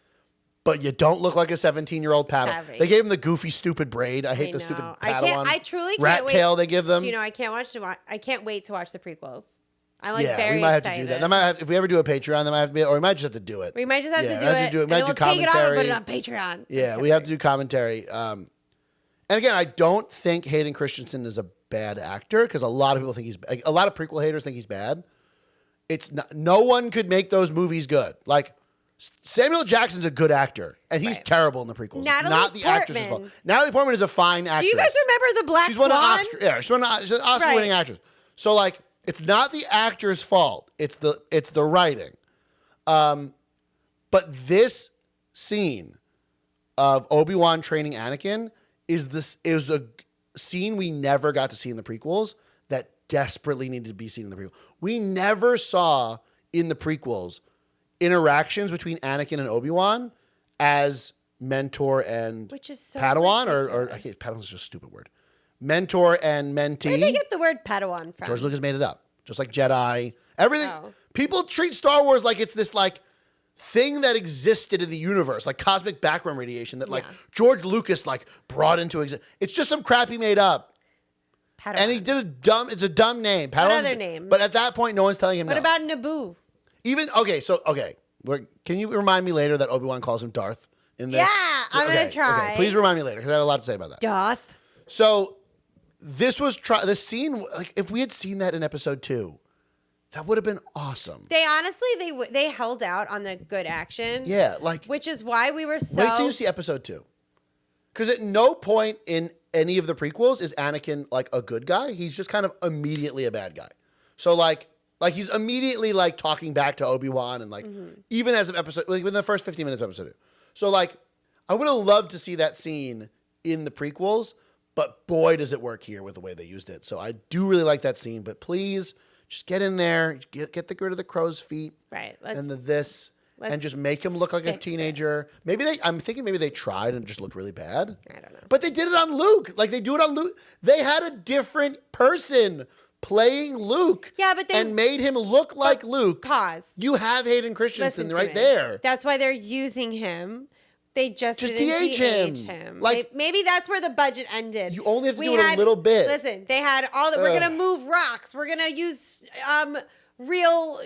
Speaker 2: But you don't look like a 17-year-old Padawan. They gave him the goofy, stupid braid. I hate the stupid Padawan.
Speaker 1: I truly can't
Speaker 2: rat
Speaker 1: wait.
Speaker 2: tail they give them.
Speaker 1: I can't wait to watch the prequels. I'm like
Speaker 2: we might have to do that. If we ever do a Patreon, that might have to be, or we might just have to do it.
Speaker 1: We might just have to do it.
Speaker 2: We might do commentary.
Speaker 1: Take it off and put it on Patreon.
Speaker 2: Yeah, we have to do commentary. And again, I don't think Hayden Christensen is a bad actor, because a lot of people think a lot of prequel haters think he's bad. It's not, no one could make those movies good. Like, Samuel Jackson's a good actor, and he's terrible in the prequels. Not the actress's fault. Natalie Portman is a fine actress.
Speaker 1: Do you guys remember the Black Swan?
Speaker 2: She's an Oscar-winning actress. So, like, it's not the actor's fault. It's the writing. But this scene of Obi-Wan training Anakin is a scene we never got to see in the prequels that desperately needed to be seen in the prequels. We never saw in the prequels interactions between Anakin and Obi-Wan as mentor and Padawan, or I can't, Padawan's just a stupid word. Mentor and mentee.
Speaker 1: Where did they get the word Padawan from?
Speaker 2: George Lucas made it up. Just like Jedi. Everything. Oh. People treat Star Wars like it's this like thing that existed in the universe, like cosmic background radiation that like George Lucas like brought into existence. It's just some crap he made up. Padawan. And he did it's a dumb name.
Speaker 1: What other name?
Speaker 2: But at that point, no one's telling him
Speaker 1: What about Naboo?
Speaker 2: Can you remind me later that Obi-Wan calls him Darth in this?
Speaker 1: Yeah, I'm going to try.
Speaker 2: Okay. Please remind me later, because I have a lot to say about that.
Speaker 1: Darth.
Speaker 2: So the scene, like, if we had seen that in episode 2, that would have been awesome.
Speaker 1: They honestly, they held out on the good action.
Speaker 2: Yeah, like,
Speaker 1: which is why we were so.
Speaker 2: Wait till you see episode 2, because at no point in any of the prequels is Anakin like a good guy. He's just kind of immediately a bad guy. So like he's immediately like talking back to Obi-Wan and like even as of episode, like within the first 15 minutes of episode 2. So like I would have loved to see that scene in the prequels, but boy does it work here with the way they used it. So I do really like that scene, but please just get in there, get the grid of the crow's feet,
Speaker 1: right?
Speaker 2: And just make him look like a teenager. I'm thinking maybe they tried and it just looked really bad.
Speaker 1: I don't know.
Speaker 2: But they did it on Luke. Like they do it on Luke. They had a different person playing Luke.
Speaker 1: Yeah, but
Speaker 2: and made him look like Luke.
Speaker 1: Pause.
Speaker 2: You have Hayden Christensen right there.
Speaker 1: That's why they're using him. They just didn't
Speaker 2: de-age
Speaker 1: him. Like maybe that's where the budget ended.
Speaker 2: You only have to do it a little bit.
Speaker 1: Listen, they had all that. We're gonna move rocks. We're gonna use real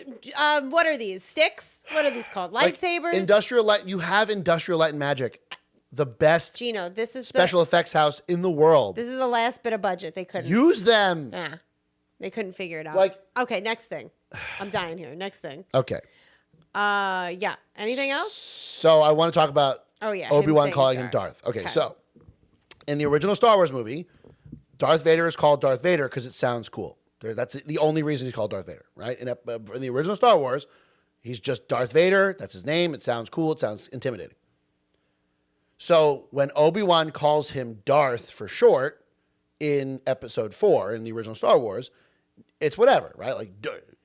Speaker 1: what are these sticks? What are these called? Lightsabers.
Speaker 2: Like industrial light. You have Industrial Light and Magic, the best
Speaker 1: Gino, this is
Speaker 2: special effects house in the world.
Speaker 1: This is the last bit of budget they couldn't
Speaker 2: use them.
Speaker 1: Yeah, they couldn't figure it out.
Speaker 2: Like,
Speaker 1: okay, next thing. I'm dying here. Next thing.
Speaker 2: Okay.
Speaker 1: Yeah. Anything else?
Speaker 2: So I want to talk about Obi-Wan calling him Darth. Okay, so in the original Star Wars movie, Darth Vader is called Darth Vader because it sounds cool. That's the only reason he's called Darth Vader, right? In the original Star Wars, he's just Darth Vader. That's his name. It sounds cool. It sounds intimidating. So when Obi-Wan calls him Darth for short in episode 4 in the original Star Wars, it's whatever, right? Like,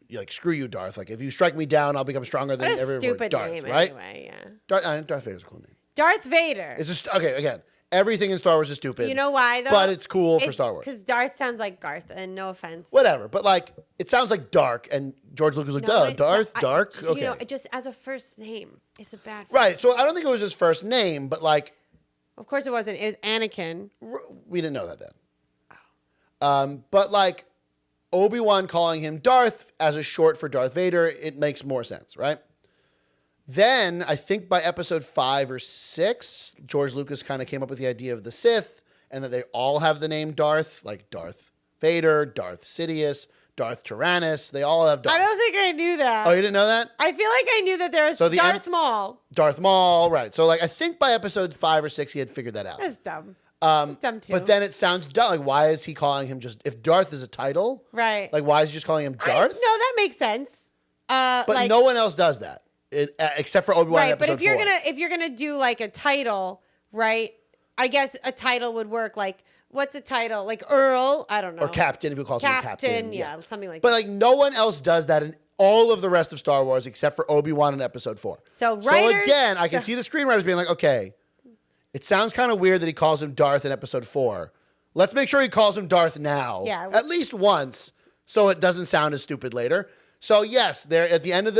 Speaker 2: you're like, screw you, Darth. Like, if you strike me down, I'll become stronger than
Speaker 1: What a
Speaker 2: everyone.
Speaker 1: stupid
Speaker 2: Darth,
Speaker 1: name,
Speaker 2: right?
Speaker 1: anyway. Yeah.
Speaker 2: Darth Vader's a cool name.
Speaker 1: Darth Vader.
Speaker 2: It's just okay. Again, everything in Star Wars is stupid.
Speaker 1: You know why though?
Speaker 2: But it's cool for Star Wars.
Speaker 1: Because Darth sounds like Garth, and no offense.
Speaker 2: Whatever, but like it sounds like dark, and George Lucas was like,
Speaker 1: No,
Speaker 2: duh, Darth, dark.
Speaker 1: You
Speaker 2: Okay,
Speaker 1: know, just as a first name, it's a bad.
Speaker 2: right. So I don't think it was his first name, but like,
Speaker 1: Of course it wasn't. It was Anakin.
Speaker 2: we didn't know that then. But like Obi-Wan calling him Darth as a short for Darth Vader, it makes more sense, right? Then I think by episode 5 or 6, George Lucas kind of came up with the idea of the Sith, and that they all have the name Darth, like Darth Vader, Darth Sidious, Darth Tyrannus. They all have Darth.
Speaker 1: I don't think I knew that.
Speaker 2: Oh, you didn't know that?
Speaker 1: I feel like I knew that there was Darth Maul.
Speaker 2: Darth Maul, right. So like I think by episode 5 or 6 he had figured that out.
Speaker 1: That's dumb. It's dumb too.
Speaker 2: But then it sounds dumb. Like, why is he calling him just, if Darth is a title,
Speaker 1: right?
Speaker 2: Like, why is he just calling him Darth?
Speaker 1: No, that makes sense.
Speaker 2: But
Speaker 1: like,
Speaker 2: no one else does that, except for Obi-Wan in
Speaker 1: right?
Speaker 2: episode
Speaker 1: But if
Speaker 2: 4.
Speaker 1: you're gonna do like a title, right? I guess a title would work. Like, what's a title? Like Earl? I don't know.
Speaker 2: Or Captain, if you call him Captain.
Speaker 1: Yeah, something like
Speaker 2: but
Speaker 1: that.
Speaker 2: like, no one else does that in all of the rest of Star Wars except for Obi-Wan in episode 4.
Speaker 1: So writers,
Speaker 2: again, I can see the screenwriters being like, okay, it sounds kind of weird that he calls him Darth in episode 4. Let's make sure he calls him Darth now.
Speaker 1: Yeah.
Speaker 2: At least once, so it doesn't sound as stupid later. So yes, they're at the end of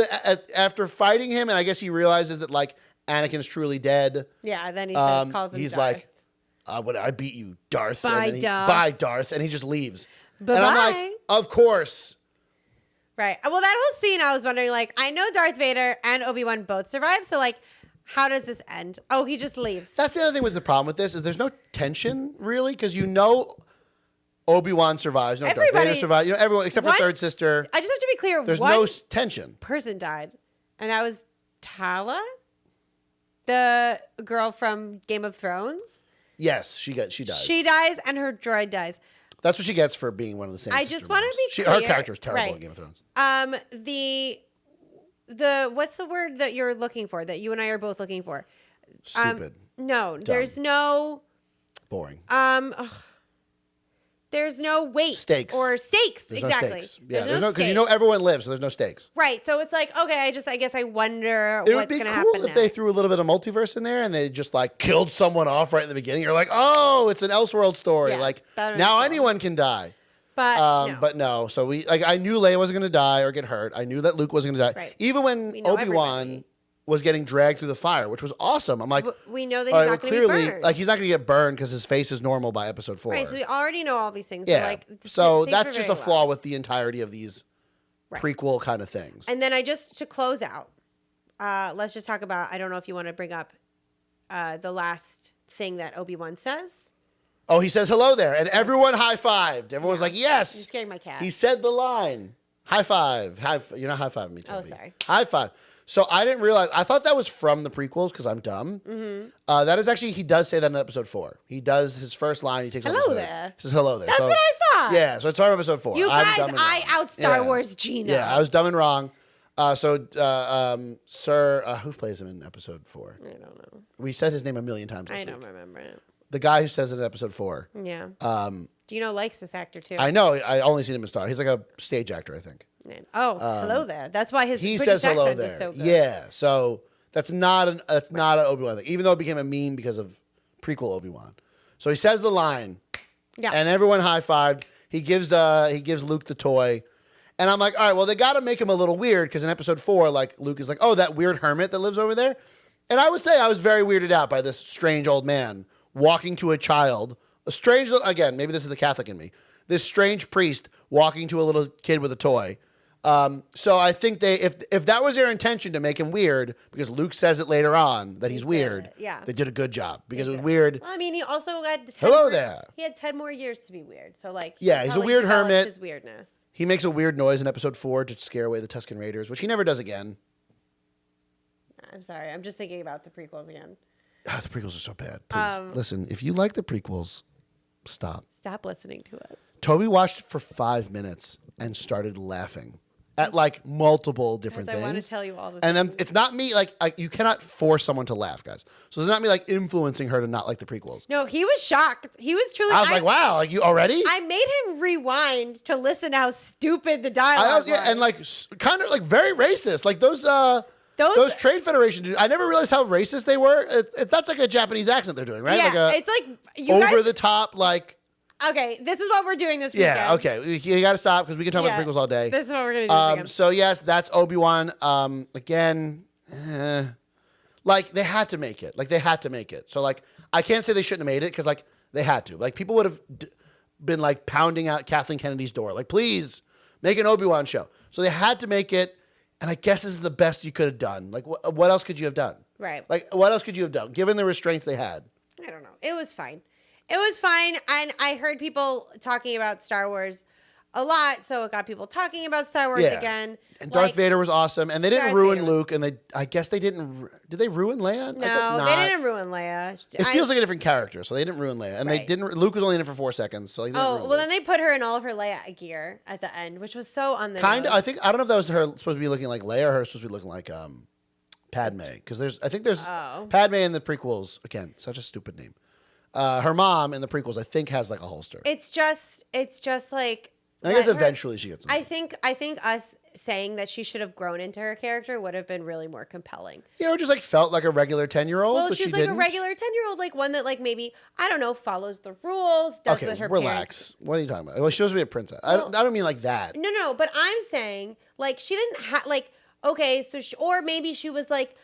Speaker 2: after fighting him, and I guess he realizes that like Anakin's truly dead.
Speaker 1: Yeah, then he says, calls him
Speaker 2: He's
Speaker 1: Darth.
Speaker 2: like, I beat you, Darth.
Speaker 1: Bye,
Speaker 2: and then
Speaker 1: Darth.
Speaker 2: Bye, Darth. And he just leaves.
Speaker 1: Bye-bye.
Speaker 2: And I'm like, of course.
Speaker 1: Right. Well, that whole scene, I was wondering, like, I know Darth Vader and Obi-Wan both survived, so like, how does this end? Oh, he just leaves.
Speaker 2: That's the other thing with the problem with this is there's no tension really, because you know Obi-Wan survives, Darth Vader survives, everyone except for third sister.
Speaker 1: I just have to be clear.
Speaker 2: There's
Speaker 1: one
Speaker 2: no tension.
Speaker 1: person died, and that was Tala, the girl from Game of Thrones.
Speaker 2: Yes, she dies.
Speaker 1: She dies, and her droid dies.
Speaker 2: That's what she gets for being one of the same.
Speaker 1: I just want to be clear.
Speaker 2: Her character is terrible in Game of Thrones.
Speaker 1: The what's the word that you're looking for, that you and I are both looking for?
Speaker 2: Stupid.
Speaker 1: No, there's no
Speaker 2: boring.
Speaker 1: There's no weight.
Speaker 2: Stakes.
Speaker 1: Or stakes.
Speaker 2: There's
Speaker 1: exactly.
Speaker 2: No stakes. Yeah,
Speaker 1: there's no
Speaker 2: because you know everyone lives, so there's no stakes.
Speaker 1: Right. So it's like, okay, I guess I wonder
Speaker 2: It
Speaker 1: what's
Speaker 2: would
Speaker 1: going
Speaker 2: be
Speaker 1: to
Speaker 2: cool
Speaker 1: happen
Speaker 2: if they threw a little bit of multiverse in there and they just like killed someone off right in the beginning. You're like, oh, it's an Elseworld story.
Speaker 1: Yeah,
Speaker 2: like
Speaker 1: that would
Speaker 2: now
Speaker 1: be cool.
Speaker 2: anyone can die.
Speaker 1: But no.
Speaker 2: But no. So I knew Leia wasn't going to die or get hurt. I knew that Luke wasn't going to die.
Speaker 1: Right.
Speaker 2: Even when
Speaker 1: We know
Speaker 2: Obi-Wan
Speaker 1: everybody.
Speaker 2: was getting dragged through the fire, which was awesome. I'm like,
Speaker 1: We know that
Speaker 2: all
Speaker 1: he's
Speaker 2: right,
Speaker 1: not going to be burned.
Speaker 2: like he's not going to get burned because his face is normal by episode 4.
Speaker 1: Right. So we already know all these things.
Speaker 2: yeah.
Speaker 1: So, like,
Speaker 2: So
Speaker 1: things
Speaker 2: that's
Speaker 1: were
Speaker 2: just a
Speaker 1: very
Speaker 2: flaw
Speaker 1: well.
Speaker 2: with the entirety of these
Speaker 1: Right.
Speaker 2: prequel kind of things.
Speaker 1: And then to close out, let's just talk about, I don't know if you want to bring up the last thing that Obi-Wan says.
Speaker 2: Oh, he says hello there, and everyone high-fived. Everyone was like, yes.
Speaker 1: You're scaring my cat.
Speaker 2: He said the line. High five. You're not high-fiving me, Toby.
Speaker 1: sorry.
Speaker 2: High five. So I didn't realize. I thought that was from the prequels because I'm dumb. Mm-hmm. That is actually, he does say that in episode 4. He does his first line. He takes off his
Speaker 1: Hello
Speaker 2: hood.
Speaker 1: there.
Speaker 2: He says hello there.
Speaker 1: That's
Speaker 2: So,
Speaker 1: what I thought.
Speaker 2: Yeah, so it's from episode 4.
Speaker 1: You
Speaker 2: I'm
Speaker 1: guys,
Speaker 2: dumb and
Speaker 1: I
Speaker 2: wrong.
Speaker 1: out Star
Speaker 2: Yeah.
Speaker 1: Wars Gino.
Speaker 2: Yeah, I was dumb and wrong. Sir, who plays him in episode 4?
Speaker 1: I don't know.
Speaker 2: We said his name a million times this
Speaker 1: I don't
Speaker 2: week.
Speaker 1: remember it.
Speaker 2: The guy who says it in episode 4.
Speaker 1: Yeah. Gino likes this actor too.
Speaker 2: I know. I only seen him in Star. He's like a stage actor, I think.
Speaker 1: Oh, hello there. That's why his
Speaker 2: He
Speaker 1: British
Speaker 2: says hello
Speaker 1: accent
Speaker 2: there.
Speaker 1: is so good.
Speaker 2: Yeah. So that's not an Obi-Wan thing, even though it became a meme because of prequel Obi-Wan. So he says the line,
Speaker 1: Yeah.
Speaker 2: and everyone high-fived. He gives Luke the toy. And I'm like, all right, well, they got to make him a little weird because in episode 4, like Luke is like, oh, that weird hermit that lives over there. And I would say I was very weirded out by this strange old man walking to a child, again, maybe this is the Catholic in me, this strange priest walking to a little kid with a toy. So I think if that was their intention to make him weird, because Luke says it later on that he's weird,
Speaker 1: yeah.
Speaker 2: they did a good job because it was weird.
Speaker 1: Well, I mean, he also had 10
Speaker 2: Hello
Speaker 1: more-
Speaker 2: there.
Speaker 1: He had 10 more years to be weird. So like,
Speaker 2: Yeah, he's a
Speaker 1: probably
Speaker 2: weird
Speaker 1: developed
Speaker 2: hermit.
Speaker 1: His weirdness.
Speaker 2: He makes a weird noise in episode 4 to scare away the Tusken Raiders, which he never does again.
Speaker 1: I'm sorry. I'm just thinking about the prequels again.
Speaker 2: The prequels are so bad. Please listen. If you like the prequels, stop.
Speaker 1: Stop listening to us.
Speaker 2: Toby watched for 5 minutes and started laughing. at like multiple different
Speaker 1: I want to
Speaker 2: things.
Speaker 1: tell you all the
Speaker 2: And
Speaker 1: things.
Speaker 2: then it's not me, like, you cannot force someone to laugh, guys. So it's not me like influencing her to not like the prequels.
Speaker 1: No, he was shocked. He was truly.
Speaker 2: I was like, wow, like you already?
Speaker 1: I made him rewind to listen to how stupid the dialogue was.
Speaker 2: And like kind of like very racist. Like those Trade Federation dudes, I never realized how racist they were. That's like a Japanese accent they're doing, right?
Speaker 1: Yeah,
Speaker 2: like
Speaker 1: it's like you
Speaker 2: over
Speaker 1: guys,
Speaker 2: the top, like.
Speaker 1: Okay, this is what we're doing this weekend.
Speaker 2: Yeah, okay. You got to stop because we can talk about prequels all day.
Speaker 1: This is what we're going to do this weekend.
Speaker 2: So, yes, that's Obi-Wan. Again, like, they had to make it. Like, they had to make it. So, like, I can't say they shouldn't have made it because, like, they had to. Like, people would have been, like, pounding out Kathleen Kennedy's door. Like, please, make an Obi-Wan show. So, they had to make it, and I guess this is the best you could have done. Like, what else could you have done?
Speaker 1: Right.
Speaker 2: Like, what else could you have done, given the restraints they had?
Speaker 1: I don't know. It was fine. It was fine, and I heard people talking about Star Wars a lot, so it got people talking about Star Wars again.
Speaker 2: And Darth Vader was awesome, and they didn't
Speaker 1: Darth
Speaker 2: ruin
Speaker 1: Vader
Speaker 2: Luke, and I guess they didn't. Did they ruin Leia? I guess
Speaker 1: No,
Speaker 2: not.
Speaker 1: they didn't ruin Leia.
Speaker 2: It feels like a different character, so they didn't ruin Leia, and they
Speaker 1: Right.
Speaker 2: didn't. Luke was only in it for 4 seconds, so they didn't ruin
Speaker 1: well,
Speaker 2: Luke.
Speaker 1: then they put her in all of her Leia gear at the end, which was so on the
Speaker 2: Kind of.
Speaker 1: nose.
Speaker 2: I don't know if that was her supposed to be looking like Leia, or her supposed to be looking like Padme, because there's Padme in the prequels. Again, such a stupid name. Her mom in the prequels, I think, has like a holster.
Speaker 1: It's just like.
Speaker 2: I guess
Speaker 1: let her-
Speaker 2: eventually she gets them.
Speaker 1: I think us saying that she should have grown into her character would have been really more compelling.
Speaker 2: Just like felt like a regular 10-year-old,
Speaker 1: Well,
Speaker 2: but
Speaker 1: she's
Speaker 2: she
Speaker 1: like
Speaker 2: didn't.
Speaker 1: a regular 10-year-old, like one that like maybe, I don't know, follows the rules, does
Speaker 2: Okay,
Speaker 1: what her
Speaker 2: relax.
Speaker 1: parents.
Speaker 2: What are you talking about? Well, she's supposed to be a princess. I don't mean like that.
Speaker 1: No, but I'm saying like she didn't have like, okay, so or maybe she was like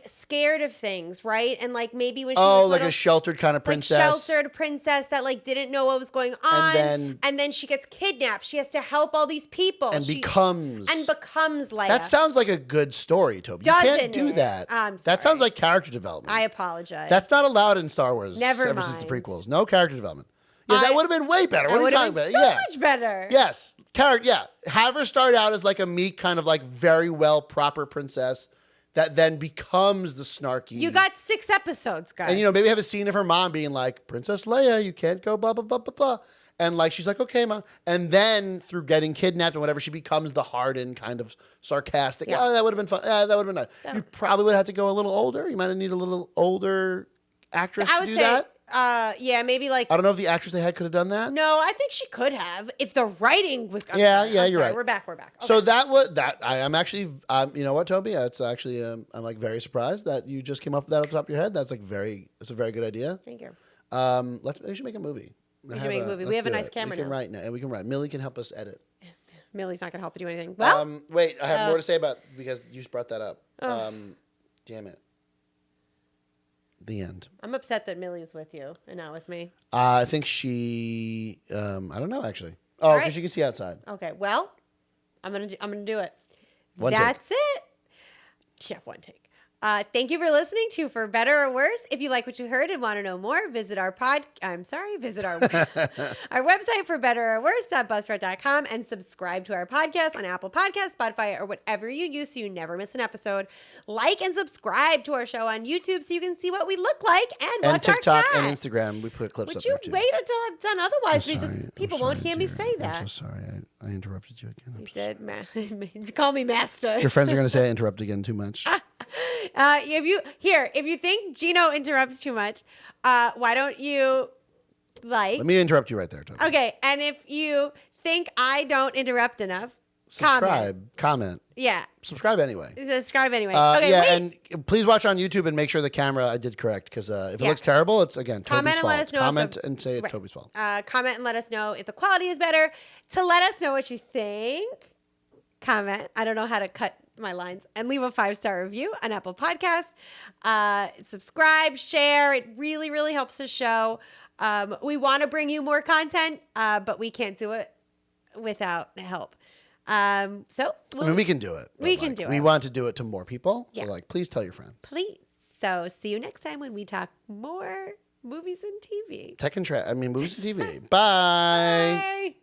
Speaker 1: scared of things, right? And like maybe when she was
Speaker 2: like
Speaker 1: little,
Speaker 2: a sheltered kind of princess.
Speaker 1: like sheltered princess that like didn't know what was going on,
Speaker 2: And
Speaker 1: then she gets kidnapped. She has to help all these people,
Speaker 2: and becomes
Speaker 1: Leia.
Speaker 2: That sounds like a good story, Toby. You
Speaker 1: Doesn't
Speaker 2: can't do
Speaker 1: it?
Speaker 2: that.
Speaker 1: I'm
Speaker 2: That sounds
Speaker 1: sorry.
Speaker 2: like character development.
Speaker 1: I apologize.
Speaker 2: That's not allowed in Star Wars.
Speaker 1: Never
Speaker 2: ever since the
Speaker 1: mind.
Speaker 2: prequels. No character development. Yeah, that would have been way better.
Speaker 1: That
Speaker 2: What are you
Speaker 1: would have
Speaker 2: talking
Speaker 1: been
Speaker 2: about?
Speaker 1: so much better.
Speaker 2: Yes. Have her start out as like a meek, kind of like very well proper princess that then becomes the snarky.
Speaker 1: You got 6 episodes, guys.
Speaker 2: And maybe have a scene of her mom being like, Princess Leia, you can't go blah, blah, blah, blah, blah. And like, she's like, okay, Mom. And then through getting kidnapped and whatever, she becomes the hardened kind of sarcastic.
Speaker 1: Yeah.
Speaker 2: Oh, that would have been fun. Yeah, that would have been nice. You probably would have to go a little older. You might have needed a little older actress
Speaker 1: I
Speaker 2: to
Speaker 1: would
Speaker 2: do
Speaker 1: say,
Speaker 2: that.
Speaker 1: yeah, maybe like.
Speaker 2: I don't know if the actress they had could have done that.
Speaker 1: No, I think she could have if the writing was. I'm
Speaker 2: Yeah,
Speaker 1: sorry,
Speaker 2: yeah,
Speaker 1: I'm
Speaker 2: you're
Speaker 1: sorry.
Speaker 2: right.
Speaker 1: We're back. Okay.
Speaker 2: So that was that. I'm actually, you know what, Toby? It's actually, I'm like very surprised that you just came up with that off the top of your head. That's like that's a very good idea.
Speaker 1: Thank you.
Speaker 2: We should make a movie.
Speaker 1: We should make a movie. We have a nice camera
Speaker 2: We can
Speaker 1: now.
Speaker 2: write now, and we can write. Millie can help us edit.
Speaker 1: Millie's not going to help you do anything. Well,
Speaker 2: Wait, I have more to say about because you brought that up. Damn it. The end.
Speaker 1: I'm upset that Millie's with you and not with me.
Speaker 2: I think she. I don't know actually. Oh,
Speaker 1: All
Speaker 2: because
Speaker 1: right.
Speaker 2: you can see outside.
Speaker 1: Okay. Well, I'm gonna do it.
Speaker 2: One take.
Speaker 1: That's it. Yeah, one take. Thank you for listening to For Better or Worse. If you like what you heard and want to know more, visit our visit our our website for betterorworse.buzzsprout.com and subscribe to our podcast on Apple Podcasts, Spotify, or whatever you use so you never miss an episode. Like and subscribe to our show on YouTube so you can see what we look like and watch
Speaker 2: TikTok
Speaker 1: our cat.
Speaker 2: and Instagram. We put clips
Speaker 1: Would
Speaker 2: up
Speaker 1: you
Speaker 2: there too.
Speaker 1: wait until I'm done? Otherwise,
Speaker 2: I'm
Speaker 1: people
Speaker 2: sorry,
Speaker 1: won't hear me
Speaker 2: dear.
Speaker 1: say that.
Speaker 2: I'm so sorry. I interrupted you again.
Speaker 1: You did. Call me master.
Speaker 2: Your friends are going to say I interrupt again too much.
Speaker 1: If you think Gino interrupts too much, why don't you like?
Speaker 2: Let me interrupt you right there, Toby.
Speaker 1: Okay, and if you think I don't interrupt enough,
Speaker 2: Comment.
Speaker 1: Yeah,
Speaker 2: Subscribe anyway.
Speaker 1: subscribe anyway. Okay,
Speaker 2: yeah,
Speaker 1: wait.
Speaker 2: and please watch on YouTube and make sure the camera I did correct because if it
Speaker 1: Yeah.
Speaker 2: looks terrible, it's again Toby's
Speaker 1: Comment and
Speaker 2: fault.
Speaker 1: let us know if
Speaker 2: Comment and say it's
Speaker 1: right.
Speaker 2: Toby's fault.
Speaker 1: Comment and let us know if the quality is better. To let us know what you think, comment. I don't know how to cut my lines, and leave a 5-star review on Apple Podcasts. Subscribe, share. It really, really helps the show. We want to bring you more content, but we can't do it without help.
Speaker 2: I mean, we can do it.
Speaker 1: We
Speaker 2: but,
Speaker 1: can do
Speaker 2: We
Speaker 1: it.
Speaker 2: want to do it to more people.
Speaker 1: Yeah.
Speaker 2: So, please tell your friends.
Speaker 1: Please. So see you next time when we talk more movies and TV.
Speaker 2: Tech and movies and TV. Bye.
Speaker 1: Bye.